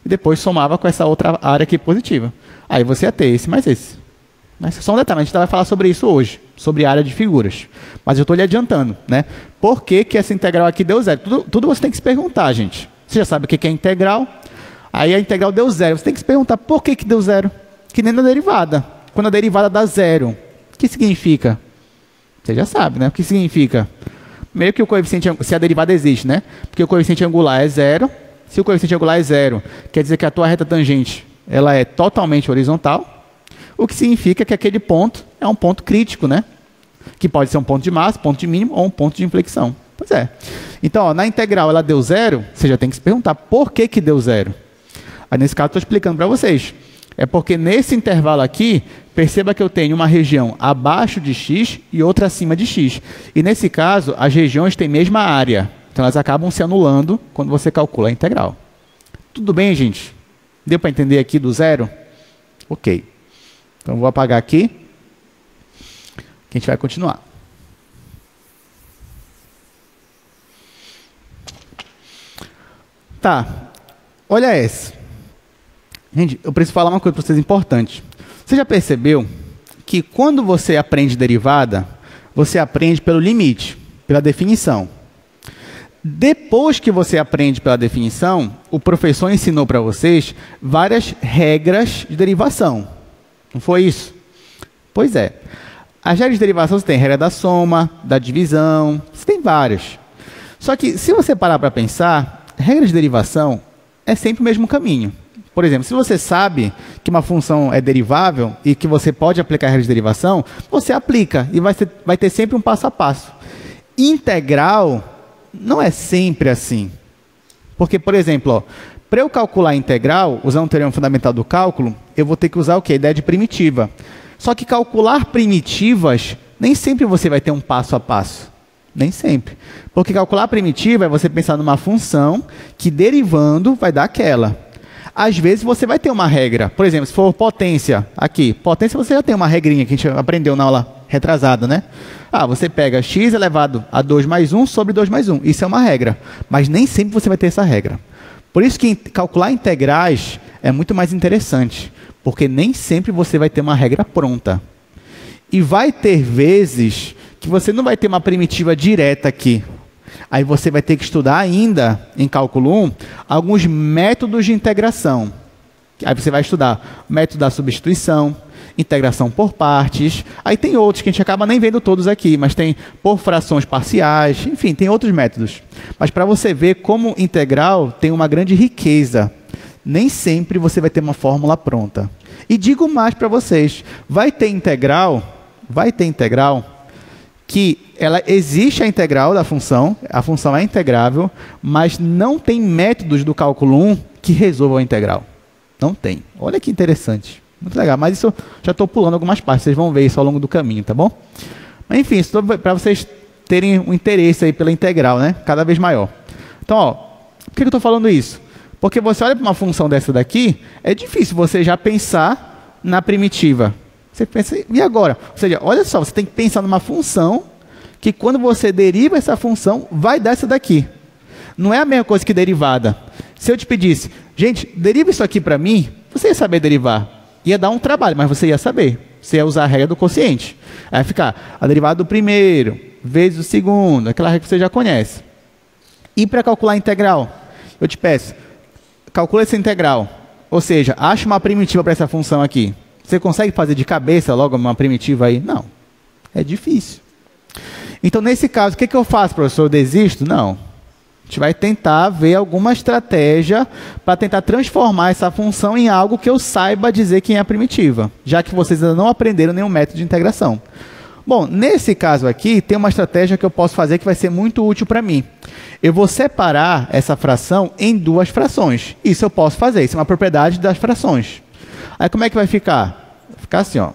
E depois somava com essa outra área aqui positiva. Aí você ia ter esse mais esse. Mas só um detalhe, a gente vai falar sobre isso hoje, sobre a área de figuras. Mas eu estou lhe adiantando, né? Por que essa integral aqui deu zero? Tudo você tem que se perguntar, gente. Você já sabe o que é integral. Aí a integral deu zero. Você tem que se perguntar por que deu zero. Que nem na derivada. Quando a derivada dá zero, o que significa? Você já sabe, né? O que significa? Primeiro que o coeficiente, se a derivada existe, né? Porque o coeficiente angular é zero. Se o coeficiente angular é zero, quer dizer que a tua reta tangente ela é totalmente horizontal. O que significa que aquele ponto é um ponto crítico, né? Que pode ser um ponto de máximo, ponto de mínimo ou um ponto de inflexão. Pois é. Então, ó, na integral ela deu zero, você já tem que se perguntar por que deu zero. Aí, nesse caso, estou explicando para vocês. É porque nesse intervalo aqui, perceba que eu tenho uma região abaixo de x e outra acima de x. E nesse caso, as regiões têm a mesma área. Então, elas acabam se anulando quando você calcula a integral. Tudo bem, gente? Deu para entender aqui do zero? Ok. Então, vou apagar aqui. Que a gente vai continuar. Tá. Olha essa. Gente, eu preciso falar uma coisa para vocês importante. Você já percebeu que quando você aprende derivada, você aprende pelo limite, pela definição. Depois que você aprende pela definição, o professor ensinou para vocês várias regras de derivação. Não foi isso? Pois é. As regras de derivação, você tem regra da soma, da divisão, você tem várias. Só que, se você parar para pensar, regra de derivação é sempre o mesmo caminho. Por exemplo, se você sabe que uma função é derivável e que você pode aplicar a regra de derivação, você aplica e vai ter sempre um passo a passo. Integral não é sempre assim. Porque, por exemplo, para eu calcular a integral, usando o teorema fundamental do cálculo, eu vou ter que usar o quê? A ideia de primitiva. Só que calcular primitivas, nem sempre você vai ter um passo a passo. Nem sempre. Porque calcular primitiva é você pensar numa função que derivando vai dar aquela. Às vezes você vai ter uma regra. Por exemplo, se for potência, aqui. Potência você já tem uma regrinha que a gente aprendeu na aula retrasada, né? Você pega x elevado a 2 mais 1 sobre 2 mais 1. Isso é uma regra. Mas nem sempre você vai ter essa regra. Por isso que calcular integrais é muito mais interessante. Porque nem sempre você vai ter uma regra pronta. E vai ter vezes que você não vai ter uma primitiva direta aqui. Aí você vai ter que estudar ainda, em cálculo 1, alguns métodos de integração. Aí você vai estudar método da substituição, integração por partes. Aí tem outros que a gente acaba nem vendo todos aqui, mas tem por frações parciais, enfim, tem outros métodos. Mas para você ver como integral tem uma grande riqueza. Nem sempre você vai ter uma fórmula pronta. E digo mais para vocês, vai ter integral que existe a integral da função, a função é integrável, mas não tem métodos do cálculo 1 que resolva a integral. Não tem. Olha que interessante. Muito legal. Mas isso eu já estou pulando algumas partes. Vocês vão ver isso ao longo do caminho, tá bom? Mas enfim, isso para vocês terem um interesse aí pela integral, né? Cada vez maior. Então, ó, por que eu estou falando isso? Porque você olha para uma função dessa daqui, é difícil você já pensar na primitiva. Você pensa, e agora? Ou seja, olha só, você tem que pensar numa função que quando você deriva essa função, vai dar essa daqui. Não é a mesma coisa que derivada. Se eu te pedisse, gente, deriva isso aqui para mim, você ia saber derivar. Ia dar um trabalho, mas você ia saber. Você ia usar a regra do quociente. Aí vai ficar a derivada do primeiro, vezes o segundo, aquela regra que você já conhece. E para calcular a integral? Eu te peço, calcula essa integral. Ou seja, acha uma primitiva para essa função aqui. Você consegue fazer de cabeça logo uma primitiva aí? Não. É difícil. Então, nesse caso, o que eu faço, professor? Eu desisto? Não. A gente vai tentar ver alguma estratégia para tentar transformar essa função em algo que eu saiba dizer quem é a primitiva, já que vocês ainda não aprenderam nenhum método de integração. Bom, nesse caso aqui, tem uma estratégia que eu posso fazer que vai ser muito útil para mim. Eu vou separar essa fração em duas frações. Isso eu posso fazer, isso é uma propriedade das frações. Aí como é que vai ficar? Vai ficar assim, ó.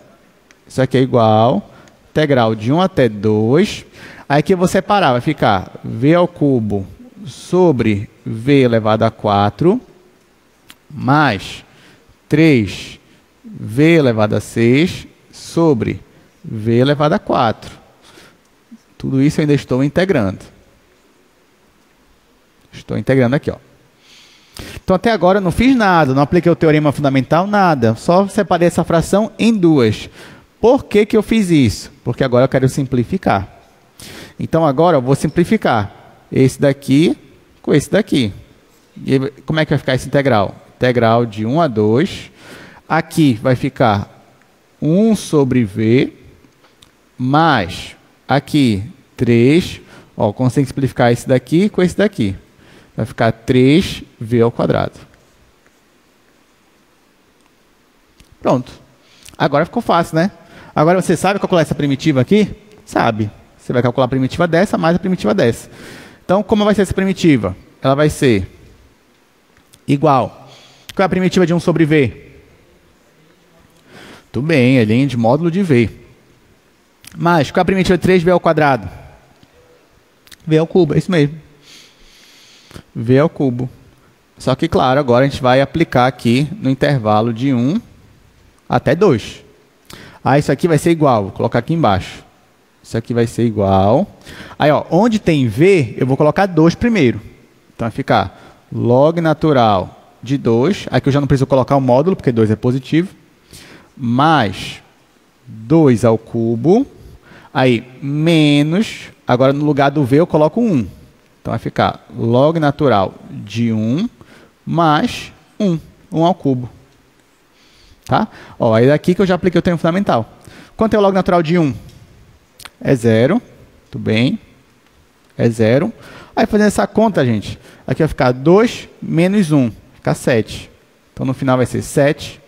Isso aqui é igual, integral de 1 até 2. Aí aqui eu vou separar, vai ficar v ao cubo sobre v elevado a 4, mais 3v elevado a 6, sobre v elevado a 4. Tudo isso eu ainda estou integrando. Estou integrando aqui, ó. Então, até agora eu não fiz nada, não apliquei o teorema fundamental, nada. Só separei essa fração em duas. Por que que eu fiz isso? Porque agora eu quero simplificar. Então, agora eu vou simplificar esse daqui com esse daqui. E como é que vai ficar essa integral? Integral de 1 a 2. Aqui vai ficar 1 sobre v, mais aqui 3. Ó, consigo simplificar esse daqui com esse daqui. Vai ficar 3v ao quadrado. Pronto. Agora ficou fácil, né? Agora você sabe calcular essa primitiva aqui? Sabe. Você vai calcular a primitiva dessa mais a primitiva dessa. Então, como vai ser essa primitiva? Ela vai ser igual. Qual é a primitiva de 1 sobre v? Tudo bem, é linha de módulo de v. Mas, qual é a primitiva de 3v ao quadrado? V ao cubo, é isso mesmo. V ao cubo. Só que, claro, agora a gente vai aplicar aqui no intervalo de 1 até 2. Ah, isso aqui vai ser igual. Vou colocar aqui embaixo. Isso aqui vai ser igual. Aí, ó, onde tem v, eu vou colocar 2 primeiro. Então, vai ficar log natural de 2. Aqui eu já não preciso colocar o módulo, porque 2 é positivo. Mais 2 ao cubo. Aí, menos. Agora, no lugar do v, eu coloco 1. Então, vai ficar log natural de 1 mais 1. 1 ao cubo. Tá? Ó, aí daqui que eu já apliquei o teorema fundamental. Quanto é o log natural de 1? É 0. Tudo bem. É 0. Aí, fazendo essa conta, gente, aqui vai ficar 2 menos 1. Fica 7. Então, no final vai ser 7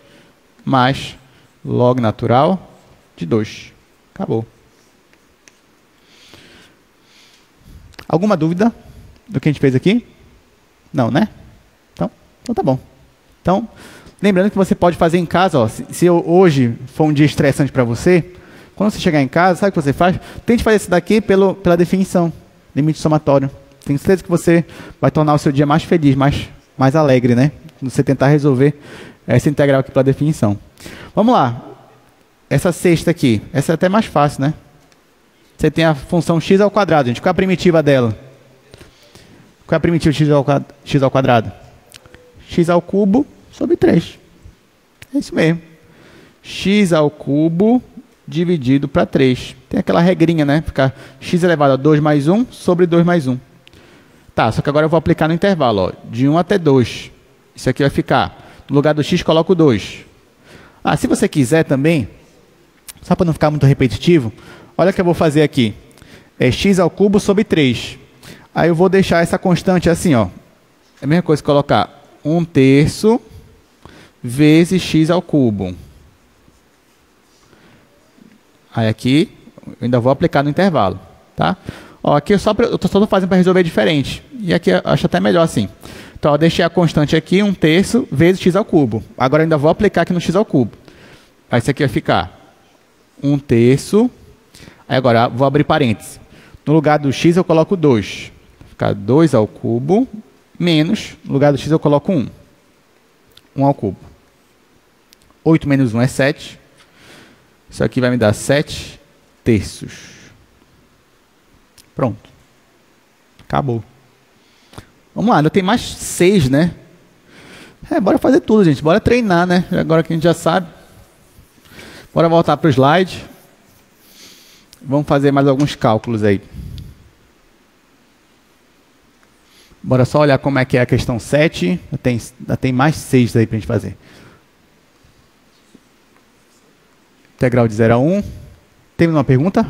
mais log natural de 2. Acabou. Alguma dúvida do que a gente fez aqui? Não, né? Então tá bom. Então, lembrando que você pode fazer em casa, ó, se hoje for um dia estressante para você, quando você chegar em casa, sabe o que você faz? Tente fazer isso daqui pela definição, limite somatório. Tenho certeza que você vai tornar o seu dia mais feliz, mais alegre, né? Quando você tentar resolver essa integral aqui pela definição. Vamos lá. Essa sexta aqui, essa é até mais fácil, né? Você tem a função x ao quadrado, gente. Qual é a primitiva dela? Qual é a primitiva de x ao quadrado? X ao cubo sobre 3. É isso mesmo. X ao cubo dividido para 3. Tem aquela regrinha, né? Ficar x elevado a 2 mais 1 sobre 2 mais 1. Tá, só que agora eu vou aplicar no intervalo, ó, de 1 até 2. Isso aqui vai ficar, no lugar do x, coloco 2. Ah, se você quiser também, só para não ficar muito repetitivo, olha o que eu vou fazer aqui. É x ao cubo sobre 3. Aí eu vou deixar essa constante assim, ó. É a mesma coisa que colocar 1/3 vezes x ao cubo. Aí aqui, eu ainda vou aplicar no intervalo, tá? Ó, aqui eu só estou fazendo para resolver diferente. E aqui eu acho até melhor assim. Então, eu deixei a constante aqui, 1/3 vezes x ao cubo. Agora, eu ainda vou aplicar aqui no x ao cubo. Aí, isso aqui vai ficar 1/3. Aí, agora, vou abrir parênteses. No lugar do x, eu coloco 2. Vai ficar 2 ao cubo, menos, no lugar do x, eu coloco 1. 1 ao cubo. 8 menos 1 é 7. Isso aqui vai me dar 7/3. Pronto. Acabou. Vamos lá, ainda tem mais 6, né? Bora fazer tudo, gente. Bora treinar, né? Agora que a gente já sabe. Bora voltar para o slide. Vamos fazer mais alguns cálculos aí. Bora só olhar como é que é a questão 7. Ainda tem mais 6 aí para a gente fazer. Integral de 0 a 1. Tem uma pergunta?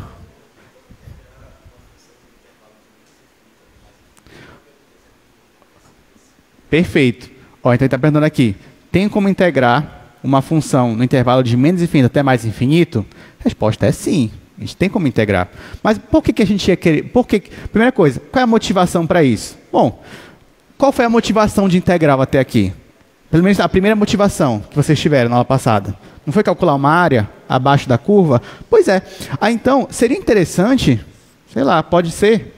Perfeito. Ó, então ele está perguntando aqui. Tem como integrar uma função no intervalo de menos infinito até mais infinito? A resposta é sim. A gente tem como integrar. Mas por que a gente ia querer... Primeira coisa, qual é a motivação para isso? Bom, qual foi a motivação de integral até aqui? Pelo menos a primeira motivação que vocês tiveram na aula passada. Não foi calcular uma área abaixo da curva? Pois é. Então, seria interessante, sei lá, pode ser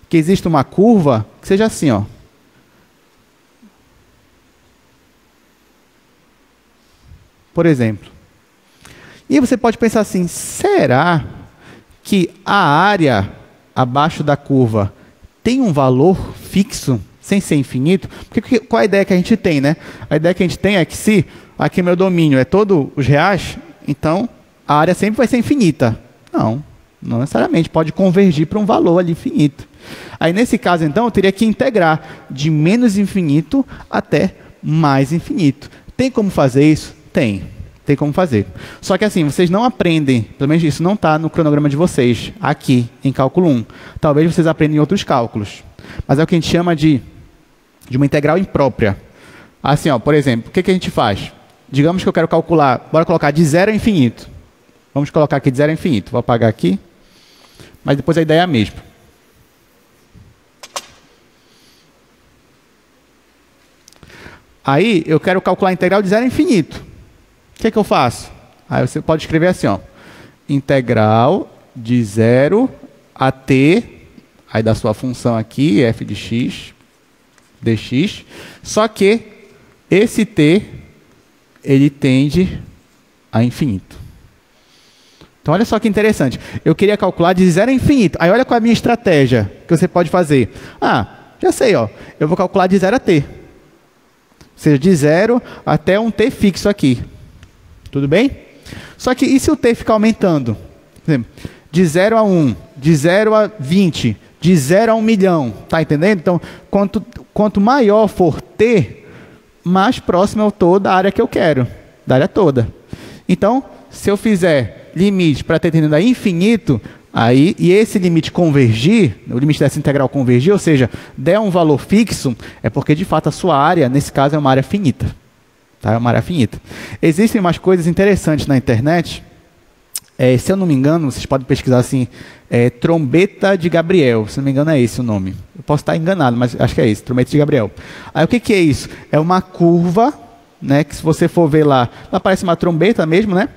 que exista uma curva que seja assim, ó. Por exemplo. E você pode pensar assim, será que a área abaixo da curva tem um valor fixo, sem ser infinito? Porque qual a ideia que a gente tem, né? A ideia que a gente tem é que se aqui meu domínio é todos os reais, então a área sempre vai ser infinita. Não, não necessariamente, pode convergir para um valor ali infinito. Aí nesse caso, então, eu teria que integrar de menos infinito até mais infinito. Tem como fazer isso? Tem como fazer. Só que assim, vocês não aprendem, pelo menos isso não está no cronograma de vocês, aqui em cálculo 1. Talvez vocês aprendam em outros cálculos. Mas é o que a gente chama de uma integral imprópria. Assim, ó, por exemplo, o que a gente faz? Digamos que eu quero calcular, bora colocar de 0 a infinito. Vamos colocar aqui de 0 a infinito. Vou apagar aqui, mas depois a ideia é a mesma. Aí, eu quero calcular a integral de 0 a infinito. O que eu faço? Aí você pode escrever assim, ó. Integral de 0 a t, aí da sua função aqui, f de x, dx. Só que esse t, ele tende a infinito. Então, olha só que interessante. Eu queria calcular de 0 a infinito. Aí, olha qual é a minha estratégia que você pode fazer. Ah, já sei, ó. Eu vou calcular de 0 a t. Ou seja, de 0 até um t fixo aqui. Tudo bem? Só que e se o t ficar aumentando? Por exemplo, de 0 a 1, de 0 a 20, de 0 a 1 milhão. Tá entendendo? Então, quanto maior for t, mais próximo eu estou da área que eu quero. Da área toda. Então, se eu fizer limite para t tendendo a infinito, aí, e esse limite convergir, o limite dessa integral convergir, ou seja, der um valor fixo, é porque de fato a sua área, nesse caso, é uma área finita. Tá? É uma área finita. Existem umas coisas interessantes na internet. Se eu não me engano, vocês podem pesquisar assim, trombeta de Gabriel. Se não me engano, é esse o nome. Eu posso estar enganado, mas acho que é esse, trombeta de Gabriel. Aí o que é isso? É uma curva, né, que se você for ver lá, ela parece uma trombeta mesmo, né?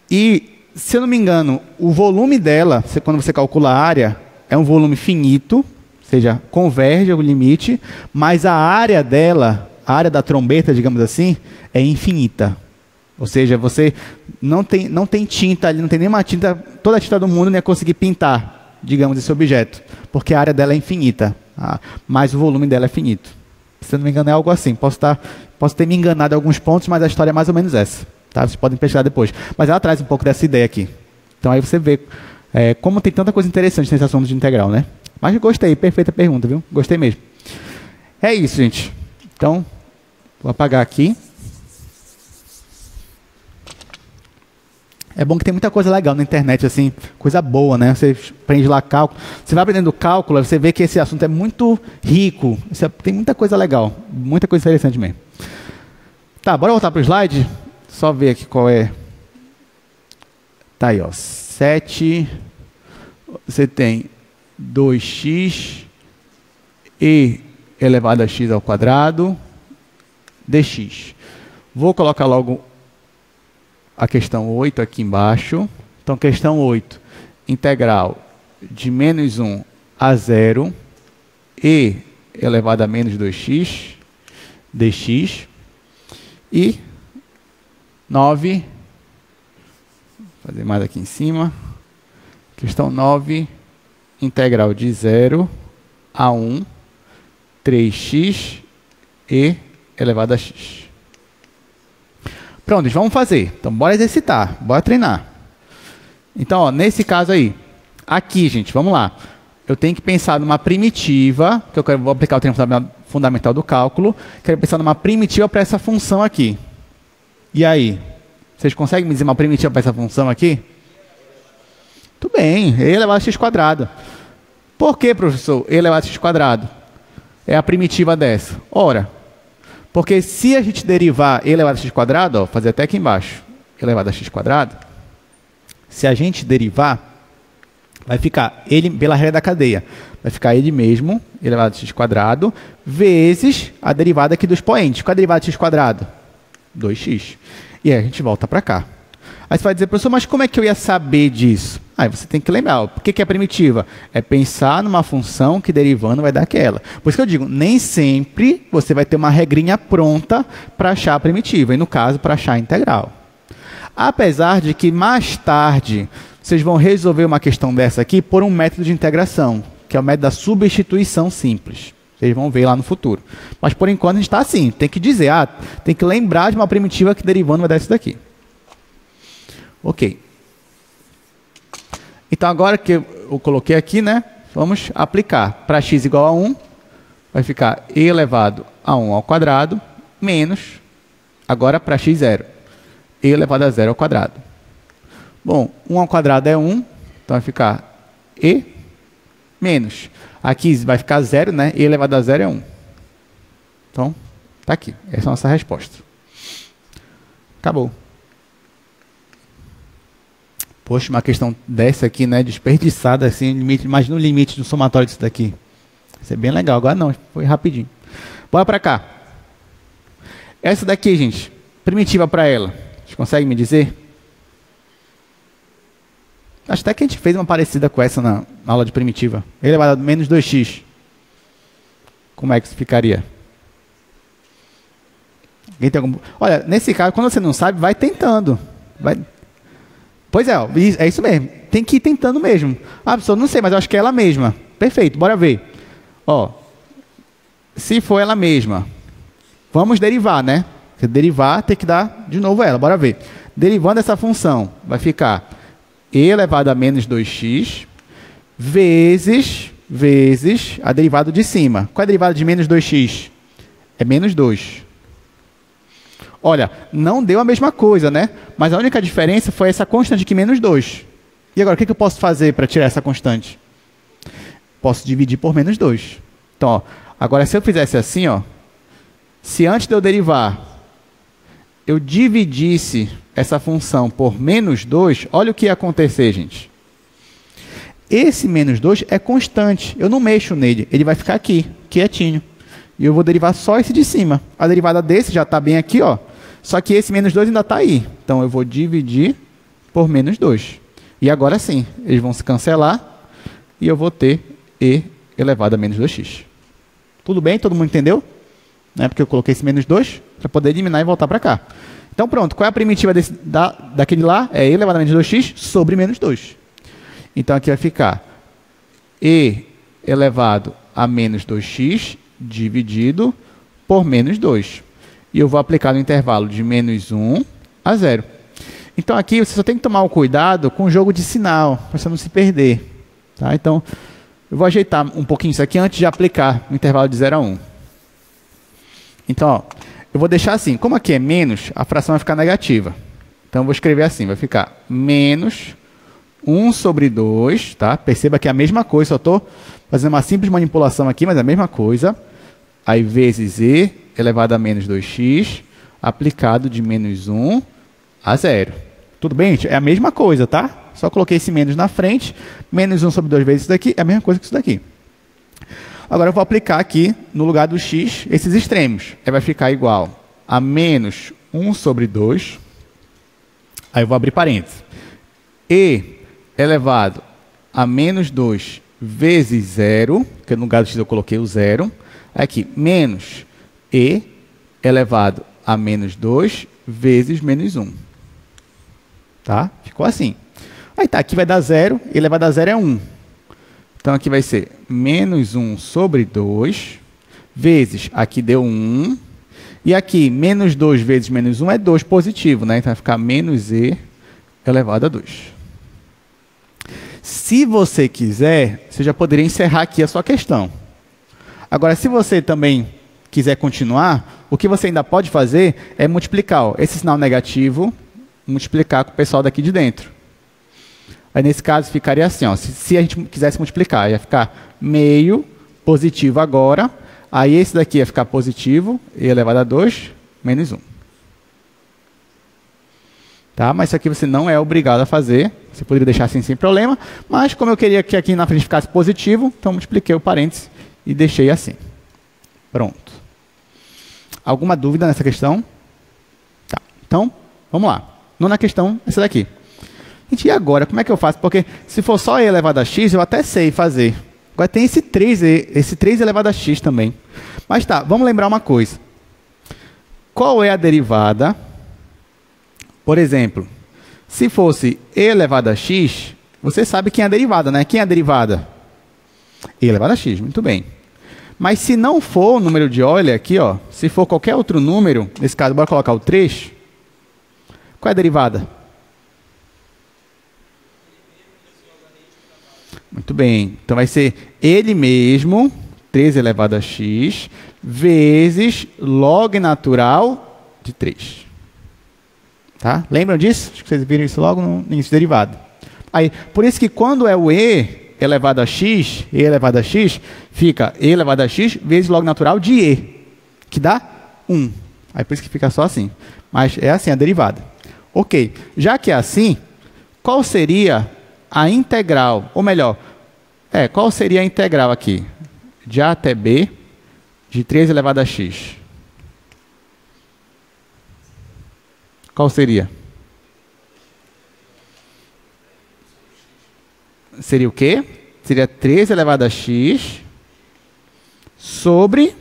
E, se eu não me engano, o volume dela, quando você calcula a área, é um volume finito, ou seja, converge ao limite, mas a área dela, a área da trombeta, digamos assim, é infinita. Ou seja, você não tem tinta ali, não tem nenhuma tinta, toda a tinta do mundo não ia conseguir pintar, digamos, esse objeto, porque a área dela é infinita, mas o volume dela é finito. Se eu não me engano, é algo assim. Posso ter me enganado em alguns pontos, mas a história é mais ou menos essa. Tá? Vocês podem pesquisar depois. Mas ela traz um pouco dessa ideia aqui. Então aí você vê como tem tanta coisa interessante nesse assunto de integral, né? Mas gostei, perfeita pergunta, viu? Gostei mesmo. É isso, gente. Então, vou apagar aqui. É bom que tem muita coisa legal na internet, assim, coisa boa, né? Você aprende lá cálculo. Você vai aprendendo cálculo, você vê que esse assunto é muito rico. Tem muita coisa legal, muita coisa interessante mesmo. Tá, bora voltar para o slide? Só ver aqui qual é. Tá aí, ó. 7. Você tem 2x e elevado a x ao quadrado dx. Vou colocar logo a questão 8 aqui embaixo. Então, questão 8, integral de menos 1 a 0 e elevado a menos 2x dx. E 9, vou fazer mais aqui em cima, questão 9, integral de 0 a 1, 3x e elevado a x. Pronto, vamos fazer. Então, bora exercitar, bora treinar. Então, ó, nesse caso aí, aqui, gente, vamos lá. Eu tenho que pensar numa primitiva, que eu vou aplicar o treino fundamental do cálculo, quero pensar numa primitiva para essa função aqui. E aí? Vocês conseguem me dizer uma primitiva para essa função aqui? Tudo bem, e elevado a x quadrado. Por que, professor, e elevado a x quadrado? É a primitiva dessa. Ora, porque se a gente derivar e elevado a x quadrado, ó, fazer até aqui embaixo, elevado a x quadrado, se a gente derivar, vai ficar ele pela regra da cadeia. Vai ficar ele mesmo, elevado a x quadrado, vezes a derivada aqui do expoente. Qual é a derivada de x quadrado? 2x. E aí a gente volta para cá. Aí você vai dizer, professor, mas como é que eu ia saber disso? Aí você tem que lembrar, ó, por que é primitiva? É pensar numa função que derivando vai dar aquela. Por isso que eu digo, nem sempre você vai ter uma regrinha pronta para achar a primitiva. E no caso, para achar a integral. Apesar de que mais tarde vocês vão resolver uma questão dessa aqui por um método de integração, que é o método da substituição simples. Vocês vão ver lá no futuro. Mas por enquanto a gente está assim, tem que dizer, tem que lembrar de uma primitiva que derivando vai dar isso daqui. Ok. Então agora que eu coloquei aqui, né, vamos aplicar. Para x igual a 1, vai ficar e elevado a 1 ao quadrado, menos, agora para x zero, e elevado a 0 ao quadrado. Bom, 1 ao quadrado é 1, então vai ficar e menos. Aqui vai ficar 0, né? E elevado a 0 é 1. Então, tá aqui. Essa é a nossa resposta. Acabou. Poxa, uma questão dessa aqui, né? Desperdiçada, assim, limite, imagina o limite do somatório disso daqui. Isso é bem legal. Agora não, foi rapidinho. Bora pra cá. Essa daqui, gente, primitiva para ela. Vocês conseguem me dizer? Acho até que a gente fez uma parecida com essa na aula de primitiva. Elevado a menos 2x. Como é que isso ficaria? Alguém tem algum... Olha, nesse caso, quando você não sabe, vai tentando. Vai... Pois é, ó, é isso mesmo. Tem que ir tentando mesmo. Professor, não sei, mas eu acho que é ela mesma. Perfeito, bora ver. Ó, se for ela mesma, vamos derivar, né? Porque derivar tem que dar de novo ela. Bora ver. Derivando essa função, vai ficar e elevado a menos 2x vezes a derivada de cima. Qual é a derivada de menos 2x? É menos 2. Olha, não deu a mesma coisa, né? Mas a única diferença foi essa constante aqui, menos 2. E agora, o que eu posso fazer para tirar essa constante? Posso dividir por menos 2. Então, ó, agora se eu fizesse assim, ó, se antes de eu derivar, eu dividisse essa função por menos 2, olha o que ia acontecer, gente. Esse menos 2 é constante, eu não mexo nele, ele vai ficar aqui, quietinho. E eu vou derivar só esse de cima. A derivada desse já está bem aqui, ó. Só que esse menos 2 ainda está aí. Então, eu vou dividir por menos 2. E agora sim, eles vão se cancelar e eu vou ter e elevado a menos 2x. Tudo bem? Todo mundo entendeu? Né? Porque eu coloquei esse menos 2 para poder eliminar e voltar para cá. Então, pronto. Qual é a primitiva daquele lá? É e elevado a menos 2x sobre menos 2. Então, aqui vai ficar e elevado a menos 2x dividido por menos 2. E eu vou aplicar no intervalo de menos 1 a 0. Então, aqui você só tem que tomar o cuidado com o jogo de sinal, para você não se perder. Tá? Então, eu vou ajeitar um pouquinho isso aqui antes de aplicar no intervalo de 0 a 1. Então, ó, eu vou deixar assim. Como aqui é menos, a fração vai ficar negativa. Então, eu vou escrever assim. Vai ficar menos 1 sobre 2. Tá? Perceba que é a mesma coisa. Só estou fazendo uma simples manipulação aqui, mas é a mesma coisa. Aí, vezes e elevado a menos 2x, aplicado de menos 1 a 0. Tudo bem, gente? É a mesma coisa, tá? Só coloquei esse menos na frente. Menos 1 sobre 2 vezes isso daqui é a mesma coisa que isso daqui. Agora eu vou aplicar aqui, no lugar do x, esses extremos. Aí vai ficar igual a menos 1 sobre 2. Aí eu vou abrir parênteses. E elevado a menos 2 vezes 0, que no lugar do x eu coloquei o 0. Aqui, menos e elevado a menos 2 vezes menos 1. Tá? Ficou assim. Aí tá, aqui vai dar 0, e elevado a 0 é 1. Então aqui vai ser menos 1 sobre 2, vezes, aqui deu 1, e aqui, menos 2 vezes menos 1 é 2 positivo, né? Então vai ficar menos e elevado a 2. Se você quiser, você já poderia encerrar aqui a sua questão. Agora, se você também quiser continuar, o que você ainda pode fazer é multiplicar, ó, esse sinal negativo, multiplicar com o pessoal daqui de dentro. Aí, nesse caso, ficaria assim, ó, se a gente quisesse multiplicar, ia ficar meio positivo agora, aí esse daqui ia ficar positivo, e elevado a 2, menos 1. Tá? Mas isso aqui você não é obrigado a fazer, você poderia deixar assim sem problema, mas como eu queria que aqui na frente ficasse positivo, então multipliquei o parênteses e deixei assim. Pronto. Alguma dúvida nessa questão? Tá. Então, vamos lá. Nona questão, essa daqui. Gente, e agora? Como é que eu faço? Porque se for só e elevado a x, eu até sei fazer. Agora tem esse 3 elevado a x também. Mas tá, vamos lembrar uma coisa. Qual é a derivada? Por exemplo, se fosse e elevado a x, você sabe quem é a derivada, né? Quem é a derivada? E elevado a x, muito bem. Mas se não for o número de Euler aqui, ó, se for qualquer outro número, nesse caso, bora colocar o 3, qual é a derivada? Muito bem. Então vai ser ele mesmo, 3 elevado a x, vezes log natural de 3. Tá? Lembram disso? Acho que vocês viram isso logo no início do derivado. Aí, por isso que quando é o e elevado a x, fica e elevado a x vezes log natural de e, que dá 1. Aí por isso que fica só assim. Mas é assim a derivada. Ok. Já que é assim, qual seria a integral? Ou melhor, qual seria a integral aqui? De a até b de 3 elevado a x. Qual seria? Seria o quê? Seria 3 elevado a x sobre...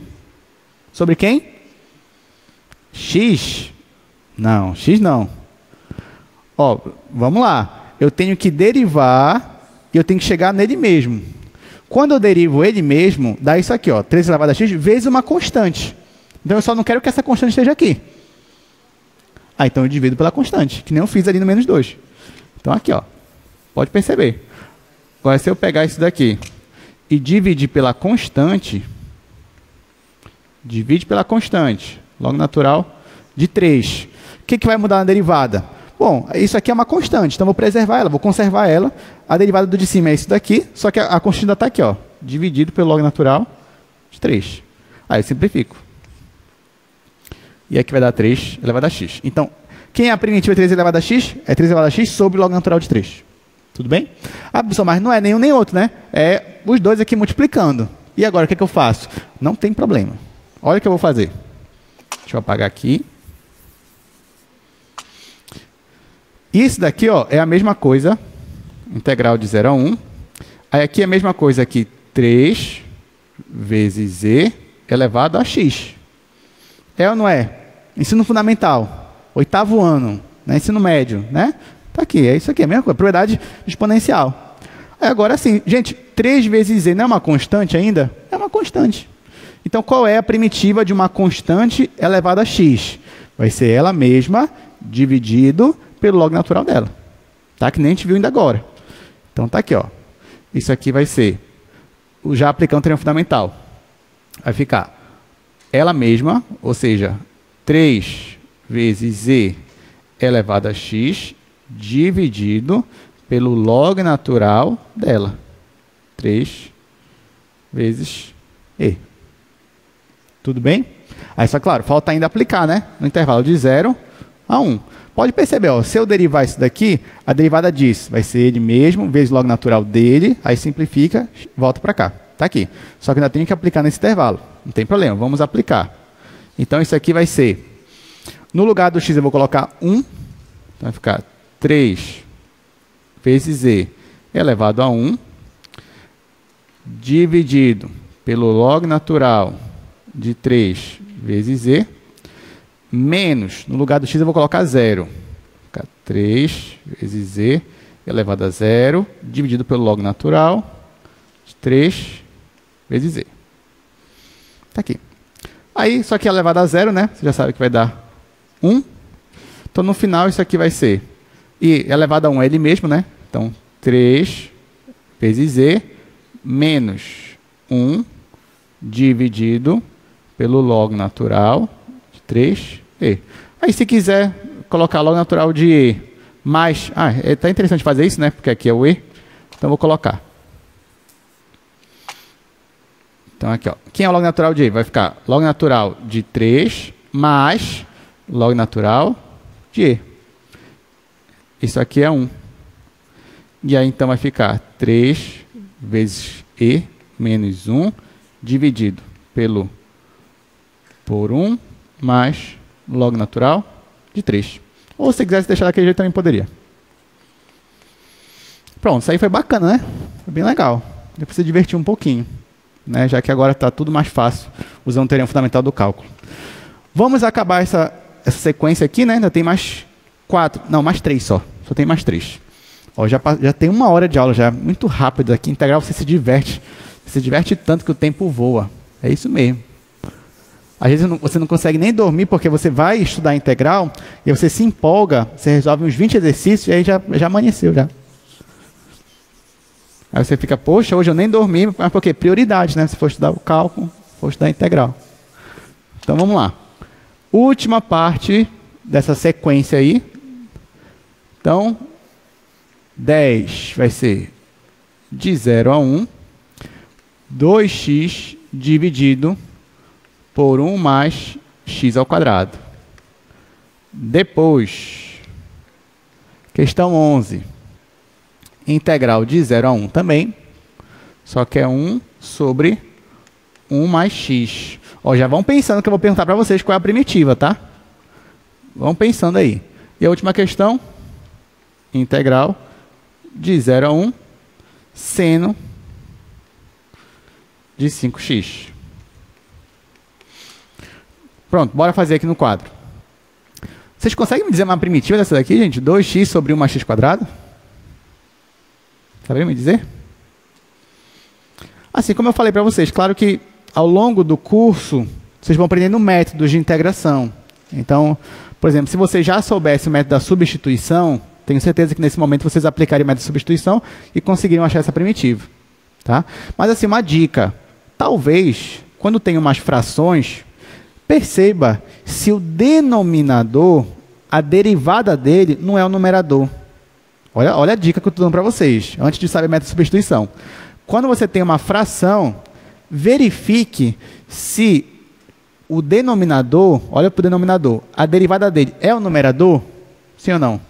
Sobre quem? X. Não, x não. Ó, vamos lá. Eu tenho que derivar e eu tenho que chegar nele mesmo. Quando eu derivo ele mesmo, dá isso aqui, ó, 3 elevado a x vezes uma constante. Então eu só não quero que essa constante esteja aqui. Ah, então eu divido pela constante, que nem eu fiz ali no menos 2. Então aqui, ó, pode perceber. Agora, se eu pegar isso daqui e dividir pela constante, log natural de 3. O que vai mudar na derivada? Bom, isso aqui é uma constante, então vou preservar ela, vou conservar ela. A derivada do de cima é isso daqui, só que a constante ainda está aqui, ó, dividido pelo log natural de 3. Aí eu simplifico. E aqui vai dar 3 elevado a x. Então, quem é a primitiva 3 elevado a x? É 3 elevado a x sobre o log natural de 3. Tudo bem? Ah, pessoal, mas não é nenhum nem outro, né? É os dois aqui multiplicando. E agora, o que eu faço? Não tem problema. Olha o que eu vou fazer. Deixa eu apagar aqui. Isso daqui, ó, é a mesma coisa. Integral de 0 a 1. Aí aqui é a mesma coisa aqui. 3 vezes e elevado a x. É ou não é? Ensino fundamental. 8º ano. Né? Ensino médio. Né? Tá aqui. É isso aqui. É a mesma coisa. Propriedade exponencial. Aí agora sim. Gente, 3 vezes e não é uma constante ainda? É uma constante. Então, qual é a primitiva de uma constante elevada a x? Vai ser ela mesma dividido pelo log natural dela. Tá? Que nem a gente viu ainda agora. Então, tá aqui, ó. Isso aqui vai ser, já aplicando o teorema fundamental. Vai ficar ela mesma, ou seja, 3 vezes e elevado a x dividido pelo log natural dela. 3 vezes e. Tudo bem? Aí, só claro, falta ainda aplicar, né? No intervalo de 0 a 1. Pode perceber, ó, se eu derivar isso daqui, a derivada disso vai ser ele mesmo, vezes log natural dele, aí simplifica, volta para cá. Está aqui. Só que ainda tenho que aplicar nesse intervalo. Não tem problema, vamos aplicar. Então, isso aqui vai ser... No lugar do x eu vou colocar 1. Então, vai ficar 3 vezes z elevado a 1, dividido pelo log natural de 3 vezes z, menos, no lugar do x eu vou colocar 0. Fica 3 vezes z elevado a 0, dividido pelo log natural de 3 vezes z. Está aqui. Aí, isso aqui é elevado a 0, né? Você já sabe que vai dar 1. Então, no final, isso aqui vai ser... E elevado a 1 é ele mesmo, né? Então, 3 vezes z menos 1 dividido pelo log natural de 3e. Aí, se quiser colocar log natural de e mais... tá interessante fazer isso, né? Porque aqui é o e. Então, vou colocar. Então, aqui, ó. Quem é o log natural de e? Vai ficar log natural de 3 mais log natural de e. Isso aqui é 1. E aí, então, vai ficar 3 vezes e menos 1 dividido por 1 mais log natural de 3. Ou se quisesse deixar daquele jeito, também poderia. Pronto, isso aí foi bacana, né? Foi bem legal. Deu para se divertir um pouquinho, né? Já que agora está tudo mais fácil usando o teorema fundamental do cálculo. Vamos acabar essa sequência aqui, né? Ainda tem mais 4, não, mais 3 só. Só tem mais 3. Ó, já tem 1 hora de aula já, muito rápido aqui. Integral você se diverte. Você se diverte tanto que o tempo voa. É isso mesmo. Às vezes você não consegue nem dormir porque você vai estudar integral e você se empolga, você resolve uns 20 exercícios e aí já amanheceu já. Aí você fica, poxa, hoje eu nem dormi, mas por quê? Prioridade, né? Se for estudar o cálculo, for estudar integral. Então vamos lá. Última parte dessa sequência aí. Então, 10 vai ser de 0 a 1, 2x dividido por 1 mais x ao quadrado. Depois, questão 11. Integral de 0 a 1 também, só que é 1 sobre 1 mais x. Ó, já vão pensando que eu vou perguntar para vocês qual é a primitiva, tá? Vão pensando aí. E a última questão, integral de 0 a 1, seno de 5x. Pronto, bora fazer aqui no quadro. Vocês conseguem me dizer uma primitiva dessa daqui, gente? 2x sobre 1 mais x quadrado? Sabem me dizer? Assim, como eu falei para vocês, claro que ao longo do curso, vocês vão aprendendo métodos de integração. Então, por exemplo, se você já soubesse o método da substituição, tenho certeza que nesse momento vocês aplicariam o método de substituição e conseguiriam achar essa primitiva. Tá? Mas assim, uma dica. Talvez, quando tem umas frações, perceba se o denominador, a derivada dele, não é o numerador. Olha a dica que eu estou dando para vocês, antes de saber método de substituição. Quando você tem uma fração, verifique se o denominador, olha para o denominador, a derivada dele é o numerador? Sim ou não?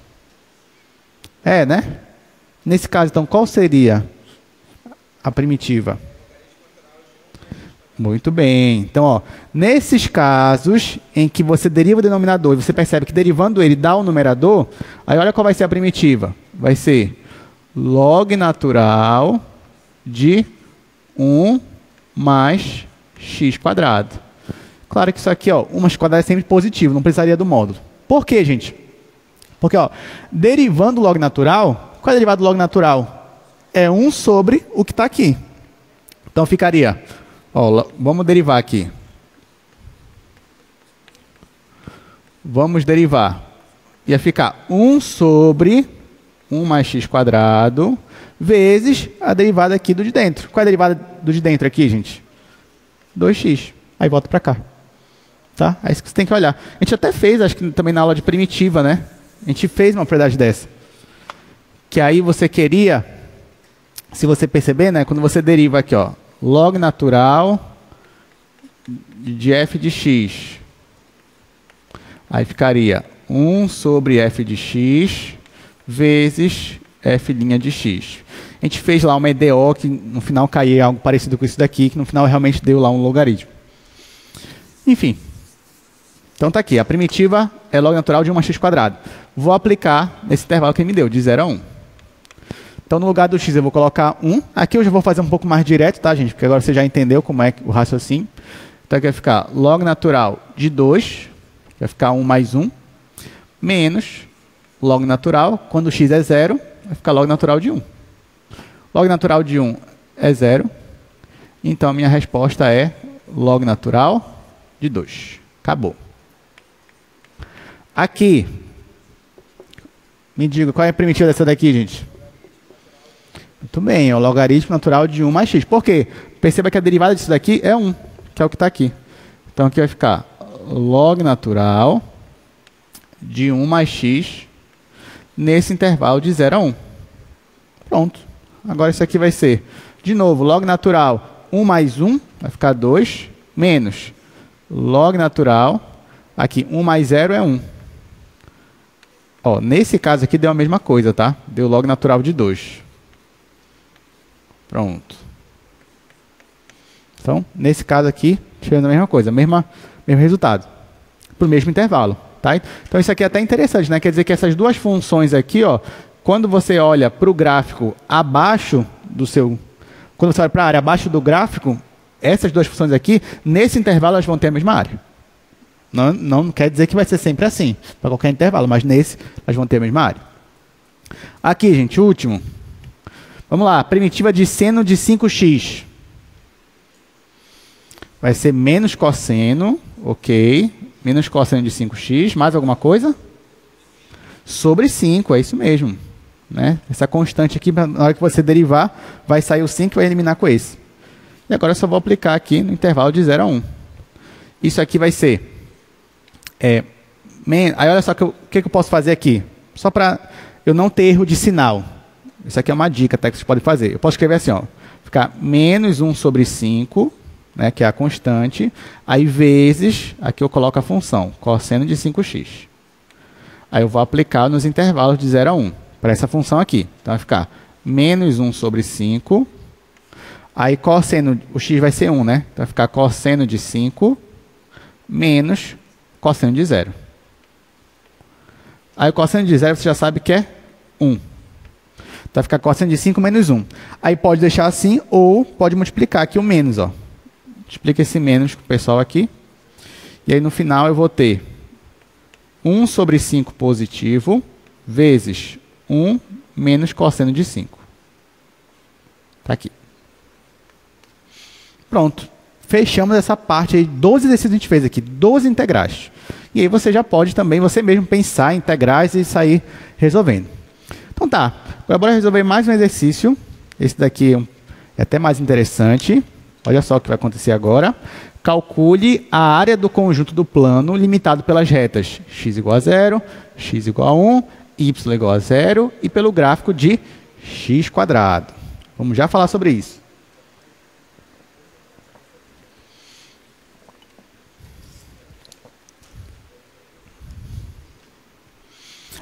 É, né? Nesse caso, então, qual seria a primitiva? Muito bem. Então, ó, nesses casos em que você deriva o denominador e você percebe que derivando ele dá o numerador, aí olha qual vai ser a primitiva. Vai ser log natural de 1 mais x quadrado. Claro que isso aqui, ó, 1 mais x quadrado é sempre positivo, não precisaria do módulo. Por quê, gente? Porque, ó, derivando o log natural, qual é a derivada do log natural? É 1 sobre o que está aqui. Então, ficaria... Ó, vamos derivar aqui. Vamos derivar. Ia ficar 1 sobre 1 mais x quadrado vezes a derivada aqui do de dentro. Qual é a derivada do de dentro aqui, gente? 2x. Aí volta para cá. Tá? É isso que você tem que olhar. A gente até fez, acho que também na aula de primitiva, né? A gente fez uma propriedade dessa. Que aí você queria, se você perceber, né? Quando você deriva aqui, ó. Log natural de f de x. Aí ficaria 1 sobre f de x vezes f' de x. a gente fez lá uma EDO que no final caía algo parecido com isso daqui, que no final realmente deu lá um logaritmo. Enfim. Então está aqui, a primitiva é log natural de 1 mais x². Vou aplicar nesse intervalo que ele me deu, de 0 a 1. Então no lugar do x eu vou colocar 1. Aqui eu já vou fazer um pouco mais direto, tá, gente? Porque agora você já entendeu como é o raciocínio. Então aqui vai ficar log natural de 2, vai ficar 1 mais 1, menos log natural, quando x é 0, vai ficar log natural de 1. Log natural de 1 é 0, então a minha resposta é log natural de 2. Acabou. Aqui, me diga, qual é a primitiva dessa daqui, gente? Muito bem, é o logaritmo natural de 1 mais x. Por quê? Perceba que a derivada disso daqui é 1, que é o que está aqui. Então aqui vai ficar log natural de 1 mais x nesse intervalo de 0 a 1. Pronto. Agora isso aqui vai ser, de novo, log natural 1 mais 1, vai ficar 2, menos log natural, aqui 1 mais 0 é 1. Ó, nesse caso aqui deu a mesma coisa, tá? Deu log natural de 2. Pronto. Então, nesse caso aqui, tivemos a mesma coisa, mesmo resultado, para o mesmo intervalo. Tá? Então, isso aqui é até interessante, né? Quer dizer que essas duas funções aqui, ó, quando você olha para o gráfico abaixo do seu... Quando você olha para a área abaixo do gráfico, essas duas funções aqui, nesse intervalo, elas vão ter a mesma área. Não quer dizer que vai ser sempre assim, para qualquer intervalo, mas nesse, elas vão ter a mesma área. Aqui, gente, o último. Vamos lá, primitiva de seno de 5x. Vai ser menos cosseno, ok. Menos cosseno de 5x, mais alguma coisa? Sobre 5, é isso mesmo. Né? Essa constante aqui, na hora que você derivar, vai sair o 5 e vai eliminar com esse. E agora eu só vou aplicar aqui no intervalo de 0 a 1. Isso aqui vai ser... aí olha só o que eu posso fazer aqui. Só para eu não ter erro de sinal. Isso aqui é uma dica até que vocês podem fazer. Eu posso escrever assim, ó, ficar menos 1 sobre 5, né, que é a constante, aí vezes, aqui eu coloco a função, cosseno de 5x. Aí eu vou aplicar nos intervalos de 0 a 1, para essa função aqui. Então vai ficar menos 1 sobre 5, aí cosseno, o x vai ser 1, né? Então vai ficar cosseno de 5 menos cosseno de 0. Aí o cosseno de 0 você já sabe que é 1. Então vai ficar cosseno de 5 menos 1. Aí pode deixar assim ou pode multiplicar aqui o menos, ó. Multiplica esse menos com o pessoal aqui. E aí no final eu vou ter 1 sobre 5 positivo vezes 1 menos cosseno de 5. Está aqui. Pronto. Fechamos essa parte aí. 12 exercícios a gente fez aqui. 12 integrais. E aí você já pode também, você mesmo, pensar em integrais e sair resolvendo. Então tá. Agora bora resolver mais um exercício. Esse daqui é até mais interessante. Olha só o que vai acontecer agora. Calcule a área do conjunto do plano limitado pelas retas x igual a 0, x igual a 1, y igual a 0 e pelo gráfico de x². Vamos já falar sobre isso.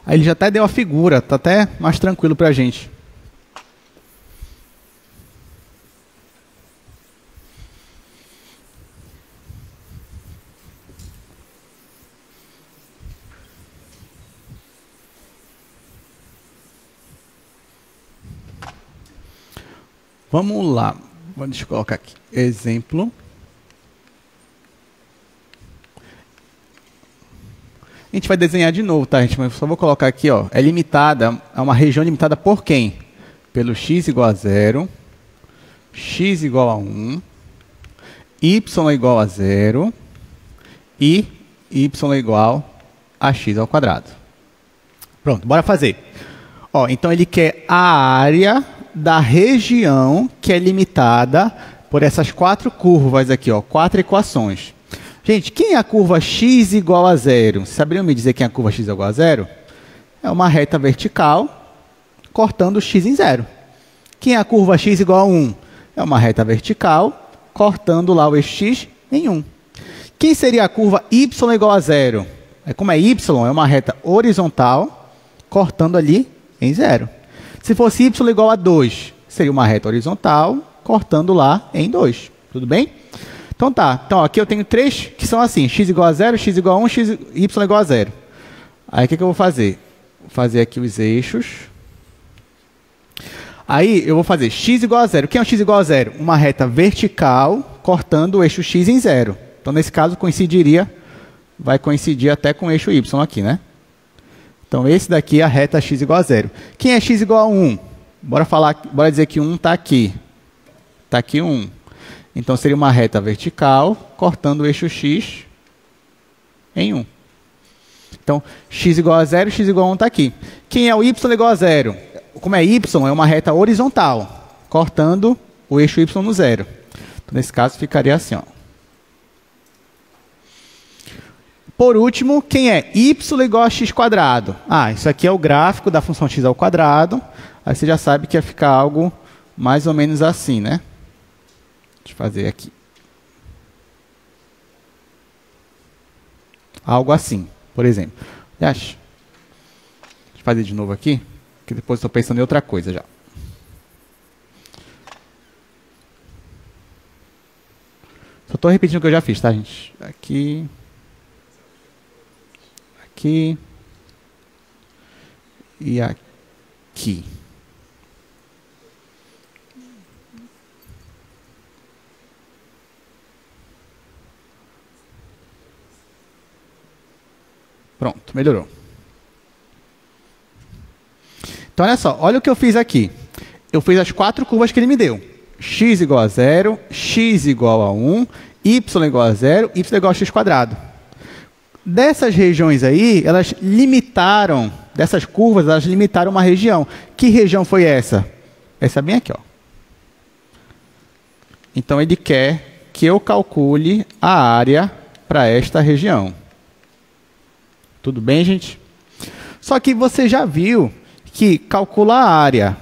Aí ele já até deu a figura, está até mais tranquilo para a gente. Vamos lá. Deixa eu colocar aqui. Exemplo. A gente vai desenhar de novo, tá, gente? Mas eu só vou colocar aqui, ó. É limitada, é uma região limitada por quem? Pelo x igual a 0, x igual a 1, y igual a 0 e y igual a x ao quadrado. Pronto, bora fazer. Ó, então ele quer a área da região que é limitada por essas 4 curvas aqui, ó, 4 equações. Gente, quem é a curva x igual a 0? Vocês saberiam me dizer quem é a curva x igual a 0? É uma reta vertical cortando o x em 0. Quem é a curva x igual a 1? É uma reta vertical cortando lá o eixo x em 1. Quem seria a curva y igual a 0? Como é y, é uma reta horizontal cortando ali em 0. Se fosse y igual a 2, seria uma reta horizontal, cortando lá em 2. Tudo bem? Então tá. Então aqui eu tenho 3 que são assim, x igual a 0, x igual a 1, y igual a 0. Aí o que eu vou fazer? Vou fazer aqui os eixos. Aí eu vou fazer x igual a 0. O que é um x igual a 0? Uma reta vertical cortando o eixo x em 0. Então nesse caso vai coincidir até com o eixo y aqui, né? Então esse daqui é a reta x igual a 0. Quem é x igual a 1? Bora dizer que 1 está aqui. Está aqui 1. Então seria uma reta vertical cortando o eixo x em 1. Então, x igual a 0, x igual a 1 está aqui. Quem é o y igual a 0? Como é y, é uma reta horizontal, cortando o eixo y no 0. Então, nesse caso, ficaria assim. Ó. Por último, quem é y igual a x quadrado? Isso aqui é o gráfico da função x ao quadrado. Aí você já sabe que ia ficar algo mais ou menos assim, né? Deixa eu fazer aqui. Algo assim, por exemplo. Deixa eu fazer de novo aqui, que depois estou pensando em outra coisa já. Só estou repetindo o que eu já fiz, tá, gente? Aqui. Aqui. E aqui. Pronto, melhorou. Então, olha só, olha o que eu fiz aqui. Eu fiz as 4 curvas que ele me deu. X igual a 0, x igual a 1, y igual a 0, y igual a x quadrado. Dessas regiões aí, elas limitaram, dessas curvas, elas limitaram uma região. Que região foi essa? Essa bem aqui, ó. Então, ele quer que eu calcule a área para esta região. Tudo bem, gente? Só que você já viu que calcular a área,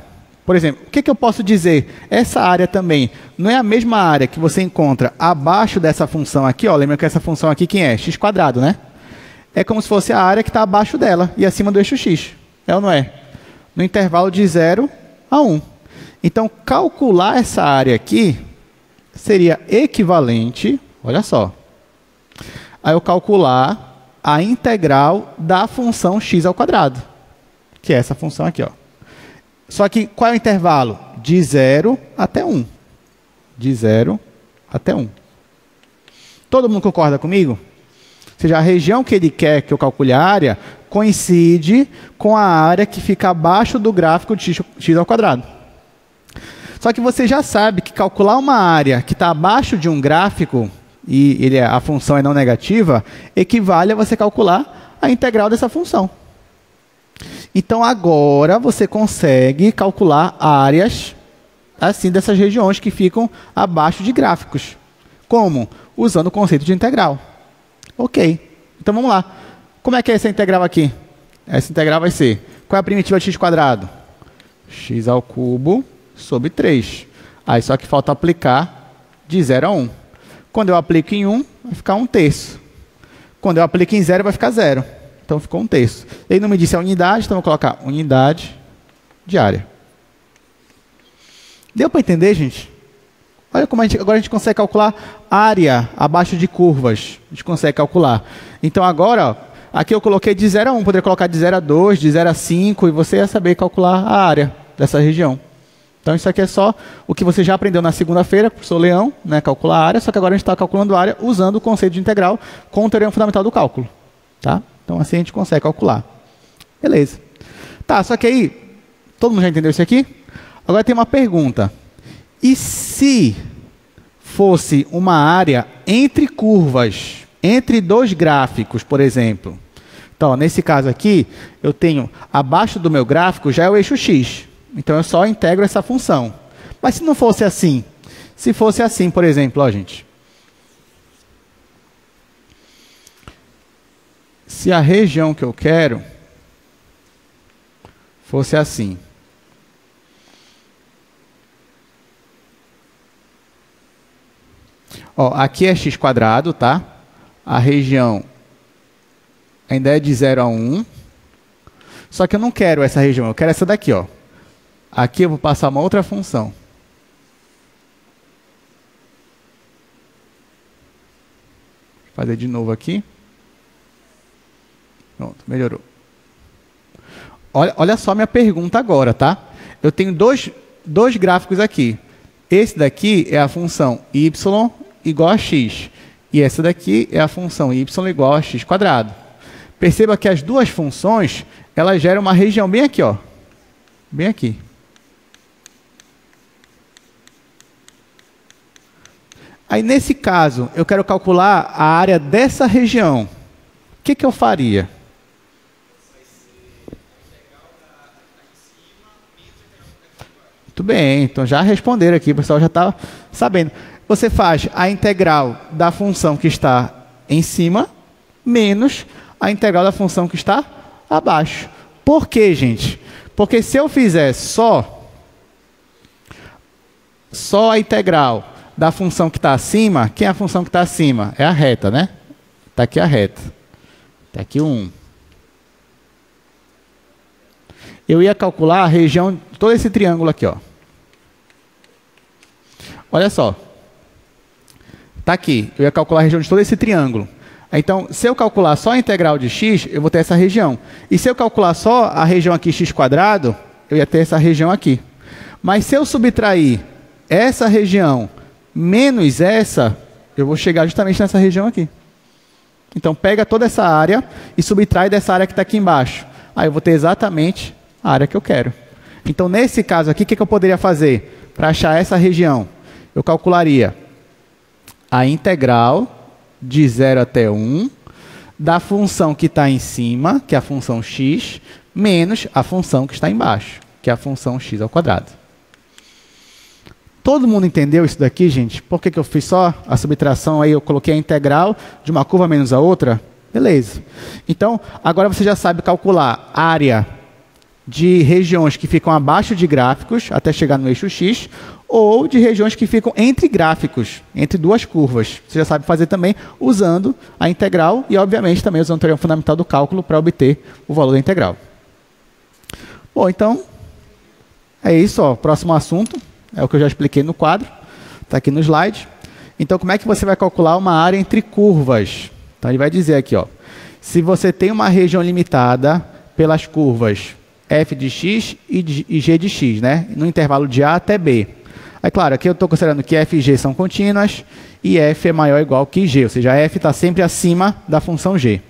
por exemplo, o que eu posso dizer? Essa área também não é a mesma área que você encontra abaixo dessa função aqui, ó. Lembra que essa função aqui quem é? X quadrado, né? É como se fosse a área que está abaixo dela e acima do eixo x. É ou não é? No intervalo de 0 a 1. Então, calcular essa área aqui seria equivalente, olha só, a eu calcular a integral da função x ao quadrado, que é essa função aqui, ó. Só que qual é o intervalo? De 0 até 1. De 0 até 1. Todo mundo concorda comigo? Ou seja, a região que ele quer que eu calcule a área coincide com a área que fica abaixo do gráfico de x ao quadrado. Só que você já sabe que calcular uma área que está abaixo de um gráfico e a função é não negativa, equivale a você calcular a integral dessa função. Então, agora você consegue calcular áreas assim dessas regiões que ficam abaixo de gráficos. Como? Usando o conceito de integral. Ok. Então, vamos lá. Como é que é essa integral aqui? Essa integral vai ser, qual é a primitiva de x quadrado? X ao cubo sobre 3. Aí só que falta aplicar de 0 a 1. Quando eu aplico em 1, vai ficar 1/3. Quando eu aplico em 0, vai ficar 0. Então, ficou 1/3. Ele não me disse a unidade, então eu vou colocar unidade de área. Deu para entender, gente? Olha como agora a gente consegue calcular área abaixo de curvas. A gente consegue calcular. Então, agora, ó, aqui eu coloquei de 0 a 1. Poderia colocar de 0 a 2, de 0 a 5, e você ia saber calcular a área dessa região. Então, isso aqui é só o que você já aprendeu na segunda-feira, professor Leão, né, calcular a área, só que agora a gente está calculando a área usando o conceito de integral com o teorema fundamental do cálculo. Tá? Então, assim a gente consegue calcular. Beleza. Tá, só que aí, todo mundo já entendeu isso aqui? Agora tem uma pergunta. E se fosse uma área entre curvas, entre 2 gráficos, por exemplo? Então, nesse caso aqui, eu tenho, abaixo do meu gráfico, já é o eixo x. Então, eu só integro essa função. Mas se não fosse assim? Se fosse assim, por exemplo, ó, gente. Se a região que eu quero fosse assim. Ó, aqui é x quadrado, tá? A região ainda é de 0 a 1. Só que eu não quero essa região, eu quero essa daqui, ó. Aqui eu vou passar uma outra função. Vou fazer de novo aqui. Pronto, melhorou. Olha só minha pergunta agora, tá? Eu tenho dois gráficos aqui. Esse daqui é a função y igual a x. E essa daqui é a função y igual a x quadrado. Perceba que as duas funções, elas geram uma região bem aqui, ó. Bem aqui. Aí, nesse caso, eu quero calcular a área dessa região. O que eu faria? Muito bem, então já responderam aqui, o pessoal já está sabendo. Você faz a integral da função que está em cima menos a integral da função que está abaixo. Por quê, gente? Porque se eu fizer só a integral da função que está acima, quem é a função que está acima? É a reta, né? Está aqui a reta. Está aqui o 1. Eu ia calcular a região de todo esse triângulo aqui, ó. Olha só. Está aqui. Eu ia calcular a região de todo esse triângulo. Então, se eu calcular só a integral de x, eu vou ter essa região. E se eu calcular só a região aqui, x quadrado, eu ia ter essa região aqui. Mas se eu subtrair essa região menos essa, eu vou chegar justamente nessa região aqui. Então, pega toda essa área e subtrai dessa área que está aqui embaixo. Aí eu vou ter exatamente a área que eu quero. Então, nesse caso aqui, o que eu poderia fazer para achar essa região? Eu calcularia a integral de 0 até 1 da função que está em cima, que é a função x, menos a função que está embaixo, que é a função x ao quadrado. Todo mundo entendeu isso daqui, gente? Por que eu fiz só a subtração, aí eu coloquei a integral de uma curva menos a outra? Beleza. Então, agora você já sabe calcular a área de regiões que ficam abaixo de gráficos, até chegar no eixo x, ou de regiões que ficam entre gráficos, entre duas curvas. Você já sabe fazer também usando a integral e, obviamente, também usando o teorema fundamental do cálculo para obter o valor da integral. Bom, então, é isso. Ó. Próximo assunto é o que eu já expliquei no quadro. Está aqui no slide. Então, como é que você vai calcular uma área entre curvas? Então, ele vai dizer aqui, ó, se você tem uma região limitada pelas curvas f de x e g de x, né? No intervalo de a até b. Aí, claro, aqui eu estou considerando que f e g são contínuas e f é maior ou igual que g, ou seja, f está sempre acima da função g.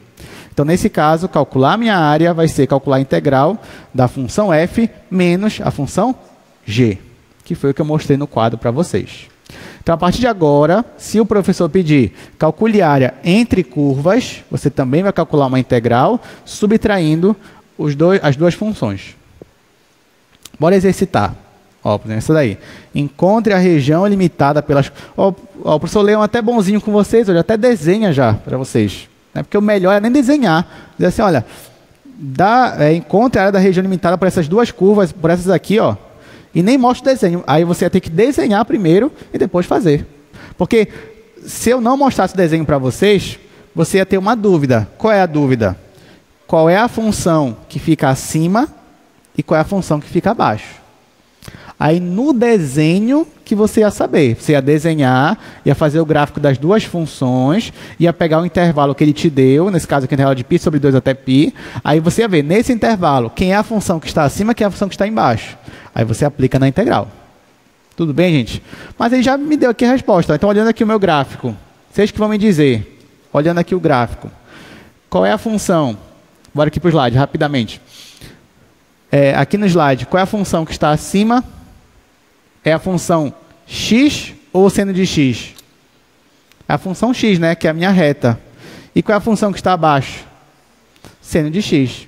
Então, nesse caso, calcular a minha área vai ser calcular a integral da função f menos a função g, que foi o que eu mostrei no quadro para vocês. Então, a partir de agora, se o professor pedir calcule a área entre curvas, você também vai calcular uma integral subtraindo as duas funções. Bora exercitar. Ó, por exemplo, essa daí. Encontre a região limitada pelas... Ó, o professor Leão é até bonzinho com vocês, ele até desenha já para vocês. Né? Porque o melhor é nem desenhar. Dizer assim, olha, encontre a área da região limitada por essas duas curvas, por essas aqui, ó, e nem mostra o desenho. Aí você vai ter que desenhar primeiro e depois fazer. Porque se eu não mostrasse o desenho para vocês, você ia ter uma dúvida. Qual é a dúvida? Qual é a função que fica acima e qual é a função que fica abaixo? Aí, no desenho que você ia saber. Você ia desenhar, ia fazer o gráfico das duas funções, ia pegar o intervalo que ele te deu, nesse caso aqui, o intervalo de π sobre 2 até π. Aí você ia ver, nesse intervalo, quem é a função que está acima e quem é a função que está embaixo. Aí você aplica na integral. Tudo bem, gente? Mas ele já me deu aqui a resposta. Então, olhando aqui o meu gráfico, vocês que vão me dizer, olhando aqui o gráfico, qual é a função? Bora aqui para o slide, rapidamente. Aqui no slide, qual é a função que está acima? É a função x ou seno de x? É a função x, né? Que é a minha reta. E qual é a função que está abaixo? Seno de x.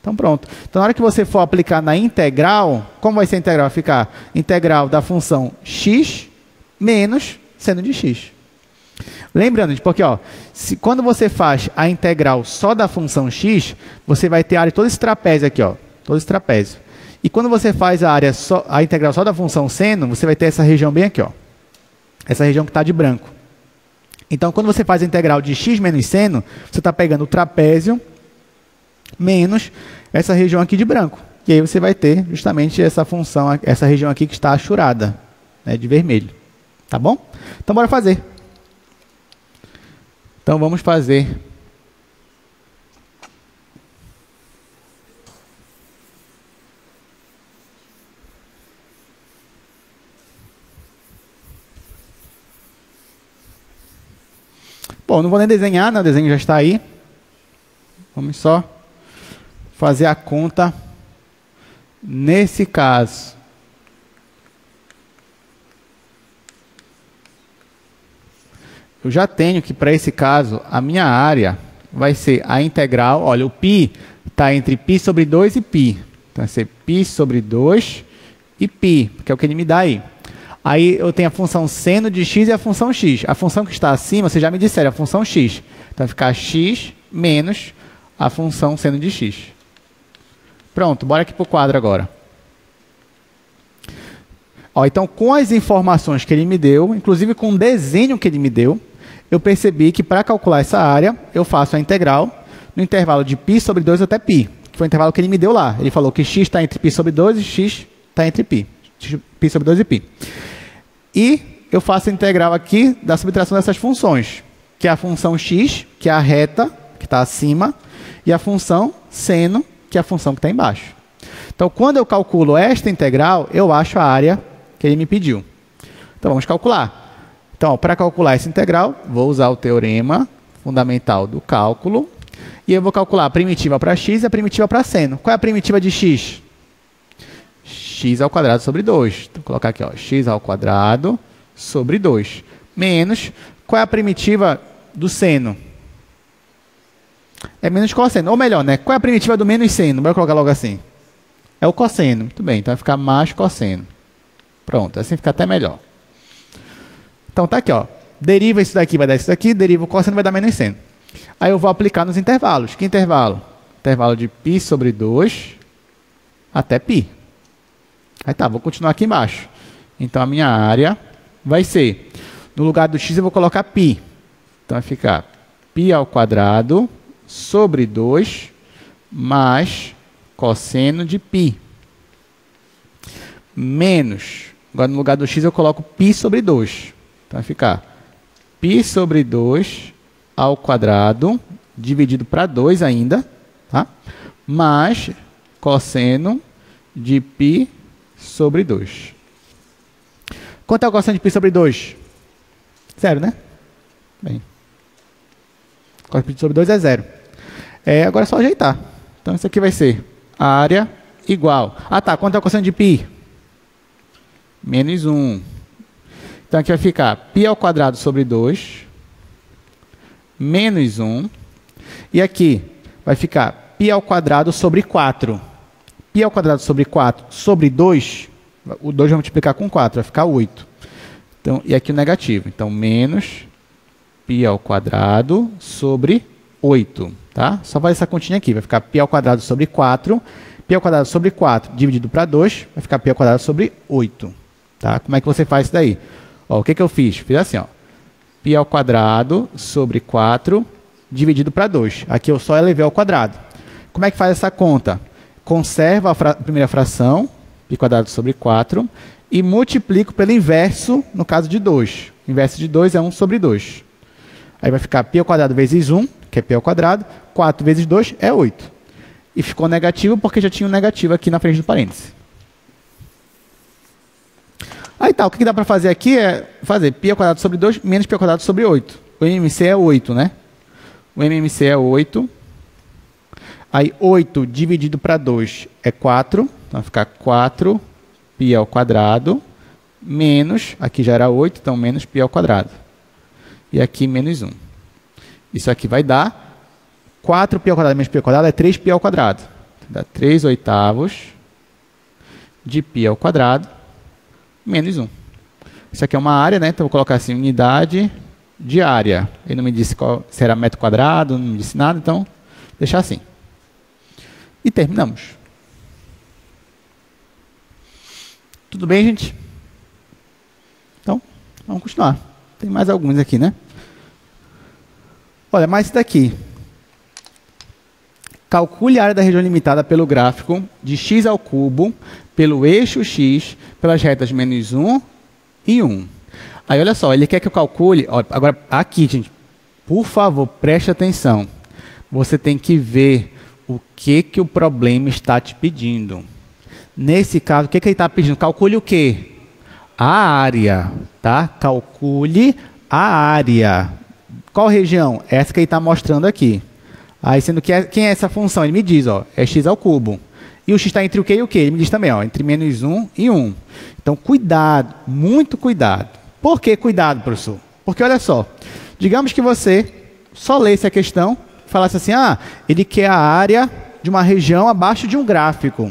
Então, pronto. Então, na hora que você for aplicar na integral, como vai ser a integral? Vai ficar integral da função x menos seno de x. Lembrando, porque ó, quando você faz a integral só da função x, você vai ter a área de todo esse trapézio aqui, ó, todo esse trapézio. E quando você faz a integral só da função seno, você vai ter essa região bem aqui, ó, essa região que está de branco. Então, quando você faz a integral de x menos seno, você está pegando o trapézio menos essa região aqui de branco. E aí você vai ter justamente essa função, essa região aqui que está achurada, né, de vermelho. Tá bom? Então, bora fazer. Então, vamos fazer. Bom, não vou nem desenhar, né? O desenho já está aí. Vamos só fazer a conta. Nesse caso, eu já tenho que, para esse caso, a minha área vai ser a integral. Olha, o π está entre π sobre 2 e π. Então, vai ser π sobre 2 e π, que é o que ele me dá aí. Aí eu tenho a função seno de x e a função x. A função que está acima, vocês já me disseram, a função x. Então, vai ficar x menos a função seno de x. Pronto, bora aqui para o quadro agora. Ó, então, com as informações que ele me deu, inclusive com o desenho que ele me deu, eu percebi que para calcular essa área, eu faço a integral no intervalo de π sobre 2 até π, que foi o intervalo que ele me deu lá. Ele falou que x está entre π sobre 2 e x está entre π. π sobre 2 e π. E eu faço a integral aqui da subtração dessas funções, que é a função x, que é a reta, que está acima, e a função seno, que é a função que está embaixo. Então, quando eu calculo esta integral, eu acho a área que ele me pediu. Então, vamos calcular. Então, para calcular essa integral, vou usar o teorema fundamental do cálculo, e eu vou calcular a primitiva para x e a primitiva para seno. Qual é a primitiva de x? X ao quadrado sobre 2. Então, vou colocar aqui, ó, x ao quadrado sobre 2. Menos, qual é a primitiva do seno? É menos cosseno. Ou melhor, né? Qual é a primitiva do menos seno? Bora colocar logo assim. É o cosseno. Muito bem, então vai ficar mais cosseno. Pronto, assim fica até melhor. Então, tá aqui, ó. Deriva isso daqui, vai dar isso daqui. Deriva o cosseno, vai dar menos seno. Aí eu vou aplicar nos intervalos. Que intervalo? Intervalo de π sobre 2 até π. Aí tá, vou continuar aqui embaixo. Então, a minha área vai ser, no lugar do x eu vou colocar π. Então, vai ficar π ao quadrado sobre 2 mais cosseno de π. Menos, agora no lugar do x eu coloco π sobre 2. Então, vai ficar π sobre 2 ao quadrado, dividido para 2 ainda, tá? Mais cosseno de π sobre 2. Quanto é o cosseno de π sobre 2? Zero, né? Bem. Cosseno de π sobre 2 é zero. Agora é só ajeitar. Então, isso aqui vai ser a área igual. Ah, tá. Quanto é o cosseno de π? Menos 1. Então, aqui vai ficar π ao quadrado sobre 2, menos 1. E aqui vai ficar π ao quadrado sobre 4. π ao quadrado sobre 4 sobre 2, o 2 vai multiplicar com 4, vai ficar 8. Então, e aqui o negativo. Então, menos π ao quadrado sobre 8. Tá? Só faz essa continha aqui. Vai ficar π ao quadrado sobre 4. π ao quadrado sobre 4 dividido para 2, vai ficar π ao quadrado sobre 8. Tá? Como é que você faz isso daí? Ó, o que eu fiz? Fiz assim, ó. π ao quadrado sobre 4 dividido para 2. Aqui eu só elevei ao quadrado. Como é que faz essa conta? Conservo a primeira fração, π quadrado sobre 4, e multiplico pelo inverso, no caso de 2. O inverso de 2 é 1 sobre 2. Aí vai ficar π ao quadrado vezes 1, que é π ao quadrado, 4 vezes 2 é 8. E ficou negativo porque já tinha um negativo aqui na frente do parêntese. Aí tá, o que dá para fazer aqui é fazer π ao quadrado sobre 2 menos π ao quadrado sobre 8. O MMC é 8, né? O MMC é 8. Aí 8 dividido para 2 é 4. Então vai ficar 4 π ao quadrado menos, aqui já era 8, então menos π ao quadrado. E aqui menos 1. Isso aqui vai dar 4π ao quadrado menos π ao quadrado é 3π ao quadrado. Dá 3 oitavos de π ao quadrado menos 1. Isso aqui é uma área, né? Então, eu vou colocar assim, unidade de área. Ele não me disse se era metro quadrado, não me disse nada, então, vou deixar assim. E terminamos. Tudo bem, gente? Então, vamos continuar. Tem mais alguns aqui, né? Olha, mais isso daqui. Calcule a área da região limitada pelo gráfico de x ao cubo, pelo eixo x, pelas retas menos 1 e 1. Aí, olha só, ele quer que eu calcule... Ó, agora, aqui, gente, por favor, preste atenção. Você tem que ver o que o problema está te pedindo. Nesse caso, o que ele está pedindo? Calcule o quê? A área, tá? Calcule a área. Qual região? Essa que ele está mostrando aqui. Aí, sendo que quem é essa função? Ele me diz, ó, é x ao cubo. E o x está entre o quê e o quê? Ele me diz também, ó, entre menos 1 e 1. Então, cuidado, muito cuidado. Por que cuidado, professor? Porque, olha só, digamos que você só lesse a questão, falasse assim, ele quer a área de uma região abaixo de um gráfico.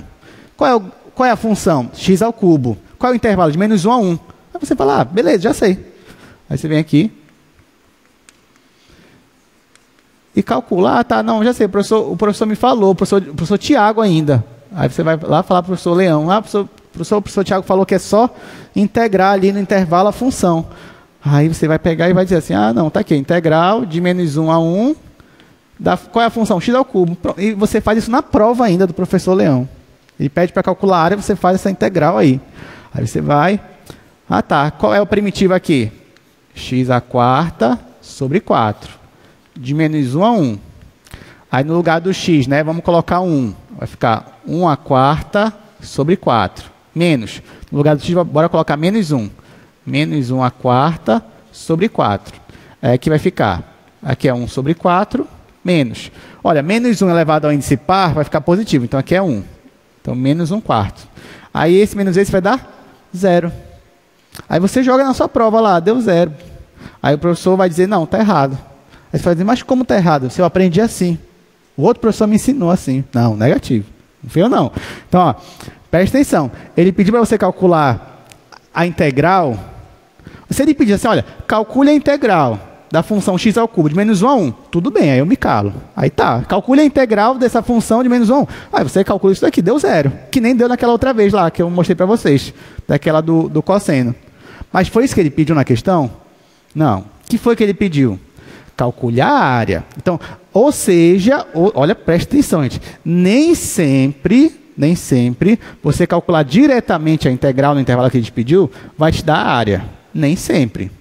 Qual é a função? X ao cubo. Qual é o intervalo? De menos 1 a 1. Aí você fala, beleza, já sei. Aí você vem aqui e calcula, tá, não, já sei, o professor me falou, o professor Tiago ainda. Aí você vai lá falar para o professor Leão, o professor Tiago falou que é só integrar ali no intervalo a função. Aí você vai pegar e vai dizer assim, não, tá aqui, integral de menos 1 a 1, qual é a função? X ao cubo. E você faz isso na prova ainda do professor Leão. Ele pede para calcular a área, você faz essa integral aí. Aí você vai, tá, qual é o primitivo aqui? X à quarta sobre 4. De menos 1 a 1. Aí no lugar do x, né, vamos colocar 1. Vai ficar 1 à quarta sobre 4. Menos. No lugar do x, bora colocar menos 1. Menos 1 à quarta sobre 4. Aqui vai ficar. Aqui é 1 sobre 4. Menos. Olha, menos 1 elevado ao índice par vai ficar positivo. Então aqui é 1. Então menos 1 quarto. Aí esse menos esse vai dar 0. Aí você joga na sua prova lá, deu 0. Aí o professor vai dizer, não, está errado. Aí você vai dizer, mas como está errado? Se eu aprendi assim. O outro professor me ensinou assim. Não, negativo. Não fui eu não. Então, ó, presta atenção. Ele pediu para você calcular a integral. Se ele pedir assim, olha, calcule a integral da função x ao cubo de menos 1 a 1. Tudo bem, aí eu me calo. Aí tá, calcule a integral dessa função de menos 1 a 1. Aí você calcula isso daqui, deu 0. Que nem deu naquela outra vez lá, que eu mostrei para vocês. Daquela do cosseno. Mas foi isso que ele pediu na questão? Não. O que foi que ele pediu? Calcular a área. Então, ou seja, olha, presta atenção, gente. Nem sempre você calcular diretamente a integral no intervalo que a gente pediu vai te dar a área. Nem sempre.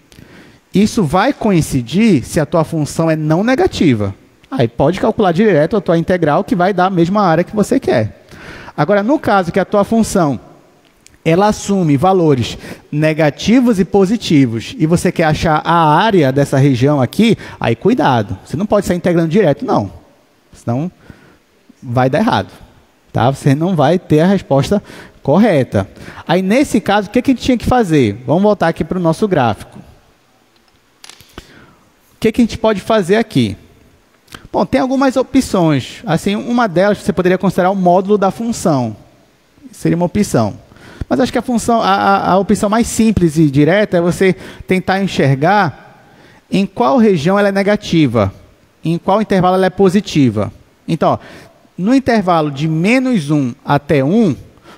Isso vai coincidir se a tua função é não negativa. Aí pode calcular direto a tua integral que vai dar a mesma área que você quer. Agora, no caso que a tua função ela assume valores negativos e positivos, e você quer achar a área dessa região aqui, aí cuidado. Você não pode sair integrando direto, não. Senão vai dar errado. Tá? Você não vai ter a resposta correta. Aí, nesse caso, o que a gente tinha que fazer? Vamos voltar aqui para o nosso gráfico. O que a gente pode fazer aqui? Bom, tem algumas opções. Assim, uma delas você poderia considerar o módulo da função. Seria uma opção. Mas acho que a opção mais simples e direta é você tentar enxergar em qual região ela é negativa, em qual intervalo ela é positiva. Então, ó, no intervalo de menos 1 até 1,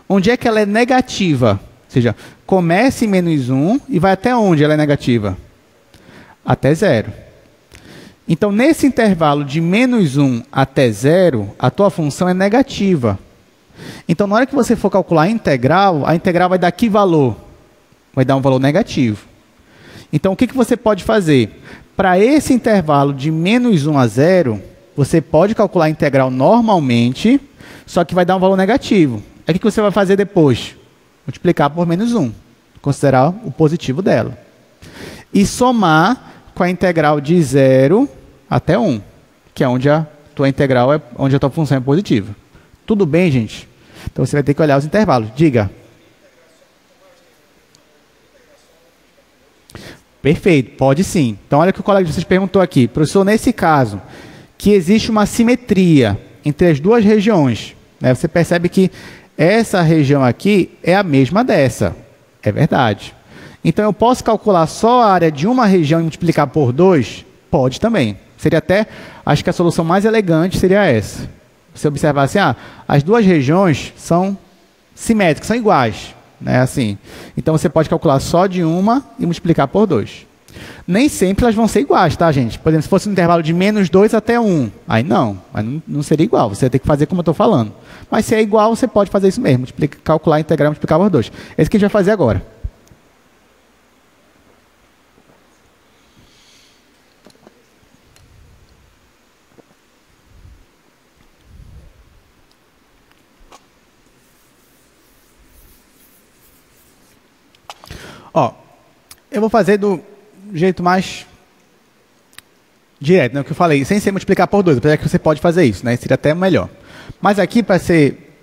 onde é que ela é negativa? Ou seja, começa em menos 1 e vai até onde ela é negativa? Até 0. Então, nesse intervalo de menos 1 até 0, a tua função é negativa. Então, na hora que você for calcular a integral vai dar que valor? Vai dar um valor negativo. Então, o que você pode fazer? Para esse intervalo de menos 1 a 0, você pode calcular a integral normalmente, só que vai dar um valor negativo. Aí, o que você vai fazer depois? Multiplicar por menos 1. Considerar o positivo dela. E somar com a integral de 0 até 1, que é onde a tua integral onde a tua função é positiva. Tudo bem, gente? Então, você vai ter que olhar os intervalos. Diga. Perfeito, pode sim. Então, olha o que o colega de vocês perguntou aqui. Professor, nesse caso, que existe uma simetria entre as duas regiões. Né? Você percebe que essa região aqui é a mesma dessa. É verdade. Então, eu posso calcular só a área de uma região e multiplicar por 2? Pode também. Seria até, acho que a solução mais elegante seria essa. Você observar assim, as duas regiões são simétricas, são iguais. Né? Assim. Então, você pode calcular só de uma e multiplicar por 2. Nem sempre elas vão ser iguais, tá, gente? Por exemplo, se fosse um intervalo de -2 até 1, aí não seria igual. Você vai ter que fazer como eu estou falando. Mas se é igual, você pode fazer isso mesmo. Calcular, integrar e multiplicar por 2. Esse que a gente vai fazer agora. Ó, eu vou fazer do jeito mais direto, né? O que eu falei, sem ser multiplicar por 2, apesar que você pode fazer isso, né? Seria até melhor. Mas aqui, para ser,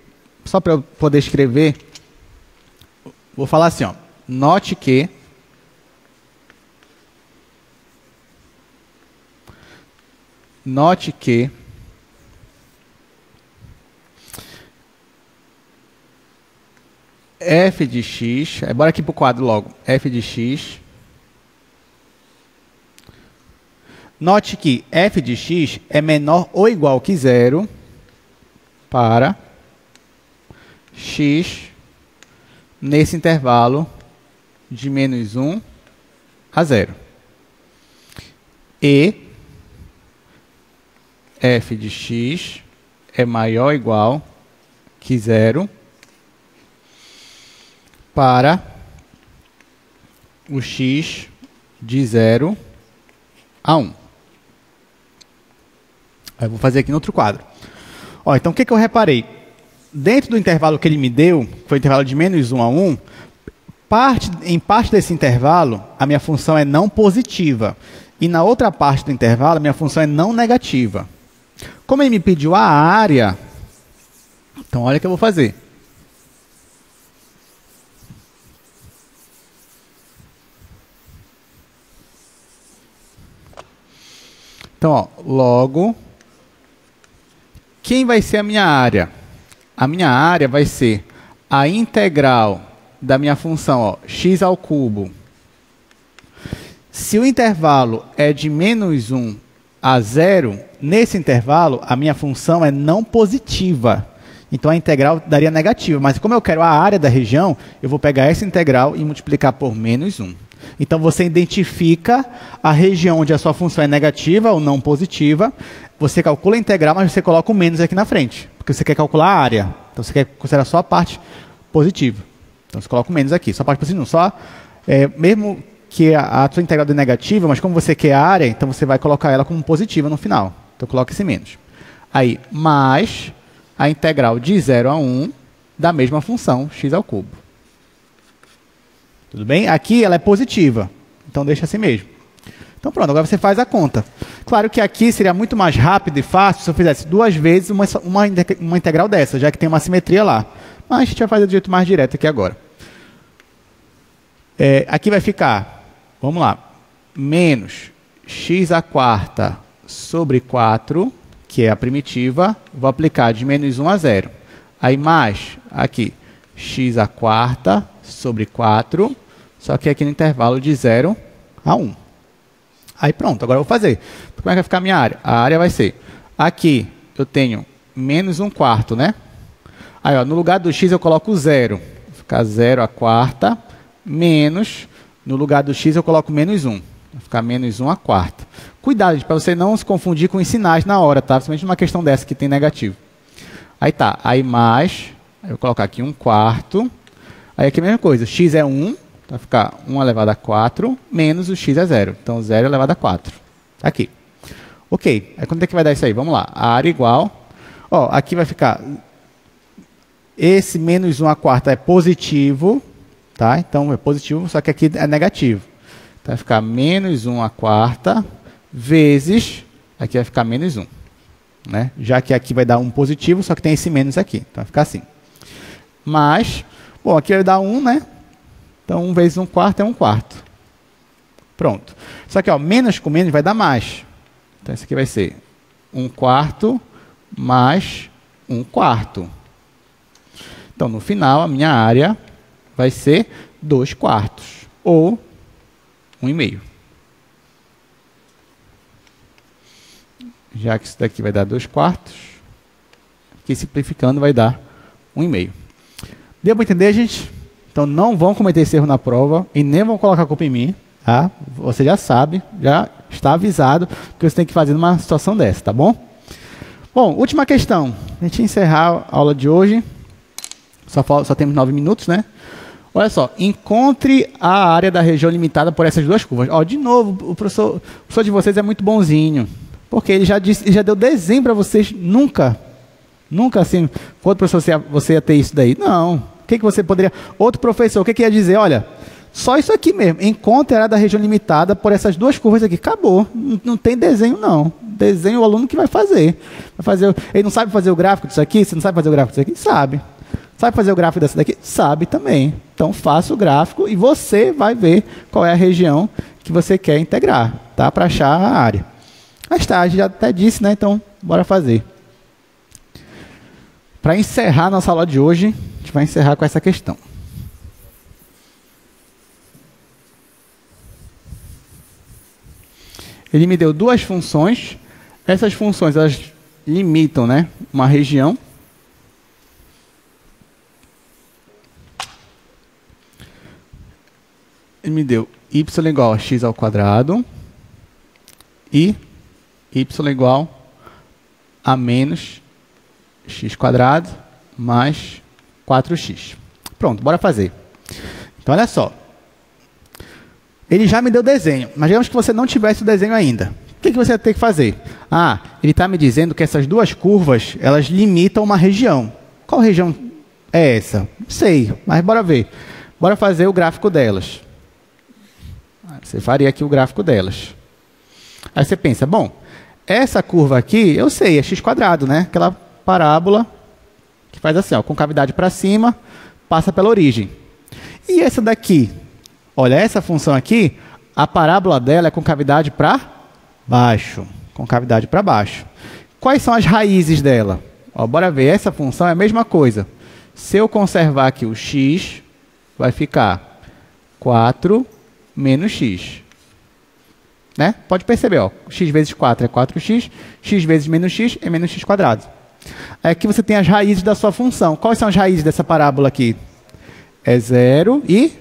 só para eu poder escrever, vou falar assim, ó. Note que f de x, bora aqui para o quadro logo, f de x. Note que f de x é menor ou igual que 0 para x nesse intervalo de -1 a 0. E f de x é maior ou igual que 0 para o x de 0 a 1. Eu vou fazer aqui no outro quadro. Ó, então, o que eu reparei? Dentro do intervalo que ele me deu, que foi o intervalo de -1 a 1, em parte desse intervalo, a minha função é não positiva. E na outra parte do intervalo, a minha função é não negativa. Como ele me pediu a área, então olha o que eu vou fazer. Então, ó, logo, quem vai ser a minha área? A minha área vai ser a integral da minha função, ó, x ao cubo. Se o intervalo é de -1 a 0, nesse intervalo, a minha função é não positiva. Então, a integral daria negativa. Mas como eu quero a área da região, eu vou pegar essa integral e multiplicar por -1. Então, você identifica a região onde a sua função é negativa ou não positiva. Você calcula a integral, mas você coloca o menos aqui na frente. Porque você quer calcular a área. Então, você quer considerar só a parte positiva. Então, você coloca o menos aqui. Só a parte positiva, não. Mesmo que a sua integral é negativa, mas como você quer a área, então você vai colocar ela como positiva no final. Então, coloca esse menos. Aí, mais a integral de 0 a 1 da mesma função, x ao cubo. Tudo bem? Aqui ela é positiva, então deixa assim mesmo. Então pronto, agora você faz a conta. Claro que aqui seria muito mais rápido e fácil se eu fizesse 2 vezes uma integral dessa, já que tem uma simetria lá. Mas a gente vai fazer do jeito mais direto aqui agora. Aqui vai ficar, vamos lá, menos x² sobre 4, que é a primitiva, vou aplicar de -1 a 0. Aí mais, aqui, x² sobre 4, só que aqui no intervalo de 0 a 1. Aí pronto, agora eu vou fazer. Como é que vai ficar a minha área? A área vai ser, aqui eu tenho -1/4, né? Aí, ó, no lugar do x eu coloco 0. Vai ficar 0/4, menos, no lugar do x eu coloco -1. Vai ficar -1/4. Cuidado, gente, para você não se confundir com os sinais na hora, tá? Principalmente numa questão dessa que tem negativo. Aí tá, aí mais, aí eu vou colocar aqui 1/4. Aí aqui a mesma coisa, x é 1, vai ficar 1 elevado a 4, menos o x é 0. Então, 0 elevado a 4. Aqui. Ok, aí quanto é que vai dar isso aí? Vamos lá, a área igual. Ó, aqui vai ficar, esse -1/4 é positivo, tá? Então, é positivo, só que aqui é negativo. Então, vai ficar -1/4 vezes, aqui vai ficar -1. Né? Já que aqui vai dar 1 positivo, só que tem esse menos aqui. Então, vai ficar assim. Mas, bom, aqui vai dar 1, né? Então, 1 vezes 1/4 é 1/4. Pronto. Só que, ó, menos com menos vai dar mais. Então, isso aqui vai ser 1/4 mais 1/4. Então, no final, a minha área vai ser 2/4, ou 1,5. Já que isso daqui vai dar 2/4, aqui simplificando vai dar 1,5. Deu para entender, gente? Então, não vão cometer esse erro na prova e nem vão colocar a culpa em mim. Tá? Você já sabe, já está avisado o que você tem que fazer numa situação dessa, tá bom? Bom, última questão. A gente encerrar a aula de hoje. Só temos 9 minutos, né? Olha só, encontre a área da região limitada por essas duas curvas. Ó, de novo, o professor de vocês é muito bonzinho, porque ele já deu desenho para vocês. Nunca assim, outro professor você ia ter isso daí. Não. O que você poderia... Outro professor, o que ia dizer? Olha, só isso aqui mesmo. Encontre a área da região limitada por essas duas curvas aqui. Acabou. Não tem desenho, não. Desenho o aluno que vai fazer. Ele não sabe fazer o gráfico disso aqui? Você não sabe fazer o gráfico disso aqui? Sabe. Sabe fazer o gráfico dessa daqui? Sabe também. Então, faça o gráfico e você vai ver qual é a região que você quer integrar, tá? Para achar a área. Mas tá, a gente já até disse, né? Então, bora fazer. Para encerrar nossa aula de hoje, a gente vai encerrar com essa questão. Ele me deu duas funções. Essas funções, elas limitam, né, uma região. Ele me deu y igual a x ao quadrado e y igual a menos x quadrado mais 4x. Pronto, bora fazer. Então, olha só. Ele já me deu desenho, mas digamos que você não tivesse o desenho ainda. O que você vai ter que fazer? Ah, ele está me dizendo que essas duas curvas, elas limitam uma região. Qual região é essa? Não sei, mas bora ver. Bora fazer o gráfico delas. Você faria aqui o gráfico delas. Aí você pensa, bom, essa curva aqui, eu sei, é x², né? Aquela parábola que faz assim, ó, concavidade para cima, passa pela origem. E essa daqui? Olha, essa função aqui, a parábola dela é concavidade para baixo. Concavidade para baixo. Quais são as raízes dela? Ó, bora ver, essa função é a mesma coisa. Se eu conservar aqui o x, vai ficar 4 menos x. Né? Pode perceber, ó, x vezes 4 é 4x, x vezes menos x é menos x². Aqui você tem as raízes da sua função. Quais são as raízes dessa parábola aqui? É 0 e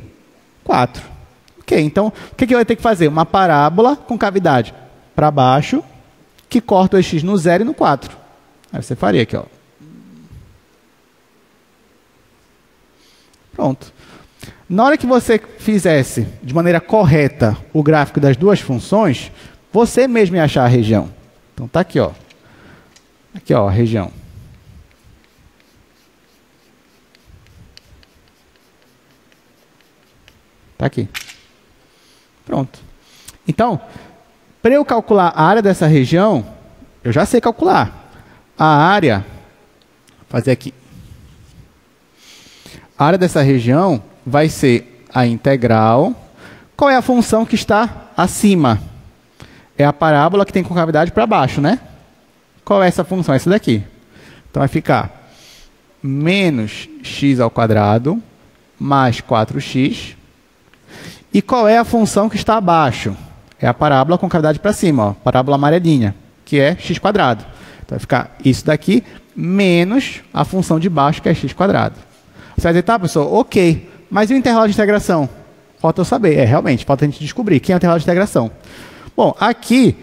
4. Ok, então, o que eu vou ter que fazer? Uma parábola com cavidade para baixo, que corta o x no 0 e no 4. Aí você faria aqui, ó. Pronto. Na hora que você fizesse de maneira correta o gráfico das duas funções, você mesmo ia achar a região. Então, tá aqui, ó. Aqui, ó, a região. Tá aqui. Pronto. Então, para eu calcular a área dessa região, eu já sei calcular. A área, vou fazer aqui. A área dessa região vai ser a integral. Qual é a função que está acima? É a parábola que tem concavidade para baixo, né? Qual é essa função? Essa daqui. Então, vai ficar menos x² mais 4x. E qual é a função que está abaixo? É a parábola com cavidade para cima, ó, parábola amarelinha, que é x². Então, vai ficar isso daqui menos a função de baixo, que é x². Você vai dizer, tá, professor, ok, mas e o intervalo de integração? Falta eu saber. Realmente, falta a gente descobrir quem é o intervalo de integração. Bom, aqui,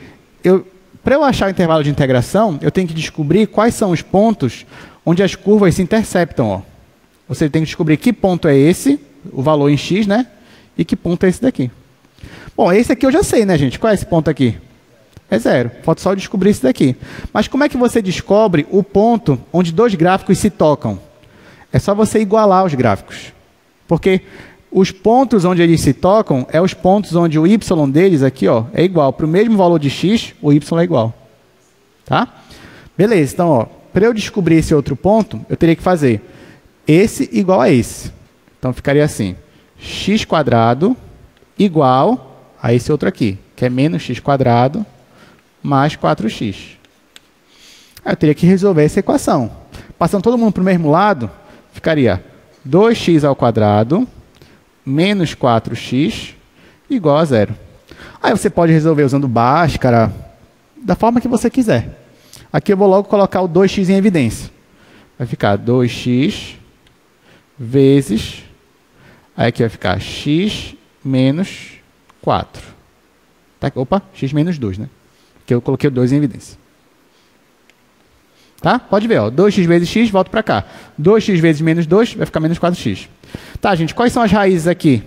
para eu achar o intervalo de integração, eu tenho que descobrir quais são os pontos onde as curvas se interceptam. Ó. Você tem que descobrir que ponto é esse, o valor em x, né? E que ponto é esse daqui? Bom, esse aqui eu já sei, né, gente? Qual é esse ponto aqui? É 0. Falta só descobrir esse daqui. Mas como é que você descobre o ponto onde dois gráficos se tocam? É só você igualar os gráficos. Porque os pontos onde eles se tocam é os pontos onde o y deles aqui, ó, é igual. Para o mesmo valor de x, o y é igual. Tá? Beleza. Então, ó, para eu descobrir esse outro ponto, eu teria que fazer esse igual a esse. Então, ficaria assim. x² igual a esse outro aqui, que é menos x² mais 4x. Aí eu teria que resolver essa equação. Passando todo mundo para o mesmo lado, ficaria 2x² menos 4x igual a 0. Aí você pode resolver usando Bhaskara, da forma que você quiser. Aqui eu vou logo colocar o 2x em evidência. Vai ficar 2x vezes... Aí aqui vai ficar x menos 4. Tá, opa, x menos 2, né? Que eu coloquei o 2 em evidência. Tá? Pode ver, ó, 2x vezes x, volta para cá. 2x vezes menos 2 vai ficar menos 4x. Tá, gente, quais são as raízes aqui?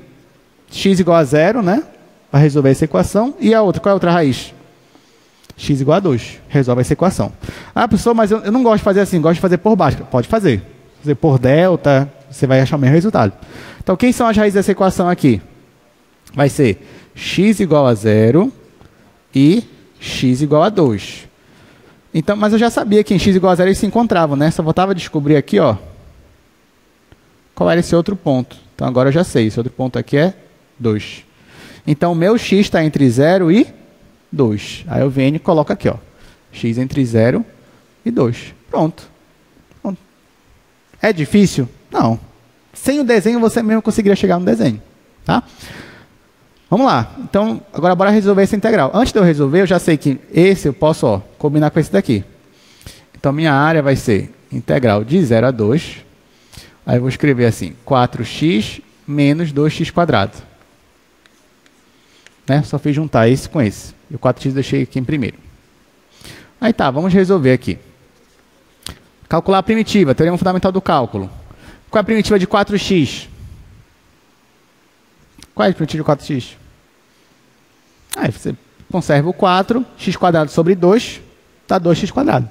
X igual a 0, né? Para resolver essa equação. E a outra, qual é a outra raiz? X igual a 2. Resolve essa equação. Ah, professor, mas eu não gosto de fazer assim, gosto de fazer por Bhaskara. Pode fazer. Fazer por delta, você vai achar o mesmo resultado. Então, quem são as raízes dessa equação aqui? Vai ser x igual a 0 e x igual a 2. Então, mas eu já sabia que em x igual a 0 eles se encontravam, né? Só voltava a descobrir aqui, ó, qual era esse outro ponto. Então, agora eu já sei. Esse outro ponto aqui é 2. Então, o meu x está entre 0 e 2. Aí eu venho e coloco aqui, ó, x entre 0 e 2. Pronto. Pronto. É difícil? Não. Sem o desenho, você mesmo conseguiria chegar no desenho. Tá? Vamos lá. Então, agora bora resolver essa integral. Antes de eu resolver, eu já sei que esse eu posso, ó, combinar com esse daqui. Então, minha área vai ser integral de 0 a 2. Aí eu vou escrever assim, 4x menos 2x². Né? Só fiz juntar esse com esse. E o 4x eu deixei aqui em primeiro. Aí tá, vamos resolver aqui. Calcular a primitiva, teorema fundamental do cálculo. Qual é a primitiva de 4x? Qual é a primitiva de 4x? Aí você conserva o 4, x² sobre 2, dá 2x².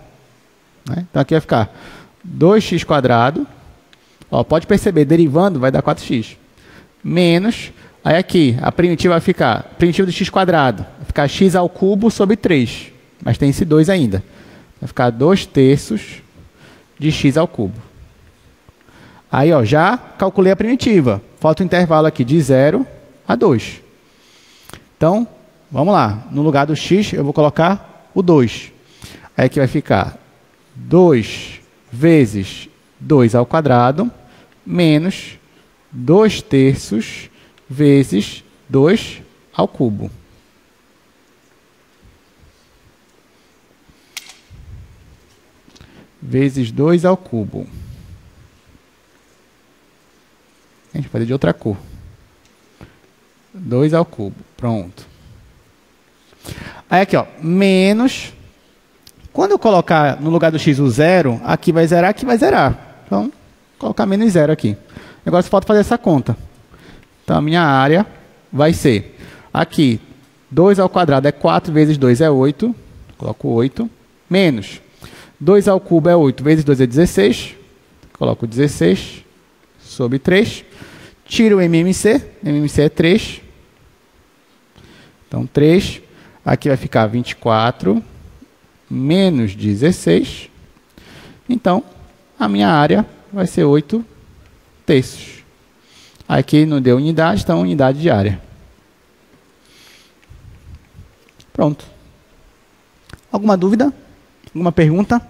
Né? Então aqui vai ficar 2x². Ó, pode perceber, derivando vai dar 4x. Menos, aí aqui, a primitiva vai ficar, primitiva do x², vai ficar x ao cubo sobre 3. Mas tem esse 2 ainda. Vai ficar 2/3 de x ao cubo. Aí, ó, já calculei a primitiva. Falta um intervalo aqui de 0 a 2. Então, vamos lá. No lugar do x, eu vou colocar o 2. Aí aqui vai ficar 2 vezes 2 ao quadrado menos 2/3 vezes 2 ao cubo. Vezes 2 ao cubo. A gente vai fazer de outra cor. 2 ao cubo. Pronto. Aí aqui, ó, menos. Quando eu colocar no lugar do x o 0, aqui vai zerar, aqui vai zerar. Então, vou colocar menos 0 aqui. Agora só falta fazer essa conta. Então, a minha área vai ser, aqui, 2 ao quadrado é 4 vezes 2 é 8. Coloco 8. Menos 2 ao cubo é 8 vezes 2 é 16. Coloco 16 sobre 3. Tiro o MMC. MMC é 3. Então, 3. Aqui vai ficar 24 menos 16. Então, a minha área vai ser 8/3. Aqui não deu unidade, então unidade de área. Pronto. Alguma dúvida? Alguma pergunta?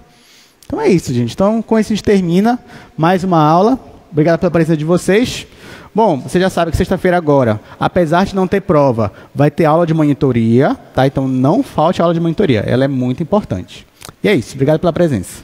Então é isso, gente. Então, com isso a gente termina mais uma aula. Obrigado pela presença de vocês. Bom, você já sabe que sexta-feira agora, apesar de não ter prova, vai ter aula de monitoria, tá? Então não falte a aula de monitoria, ela é muito importante. E é isso, obrigado pela presença.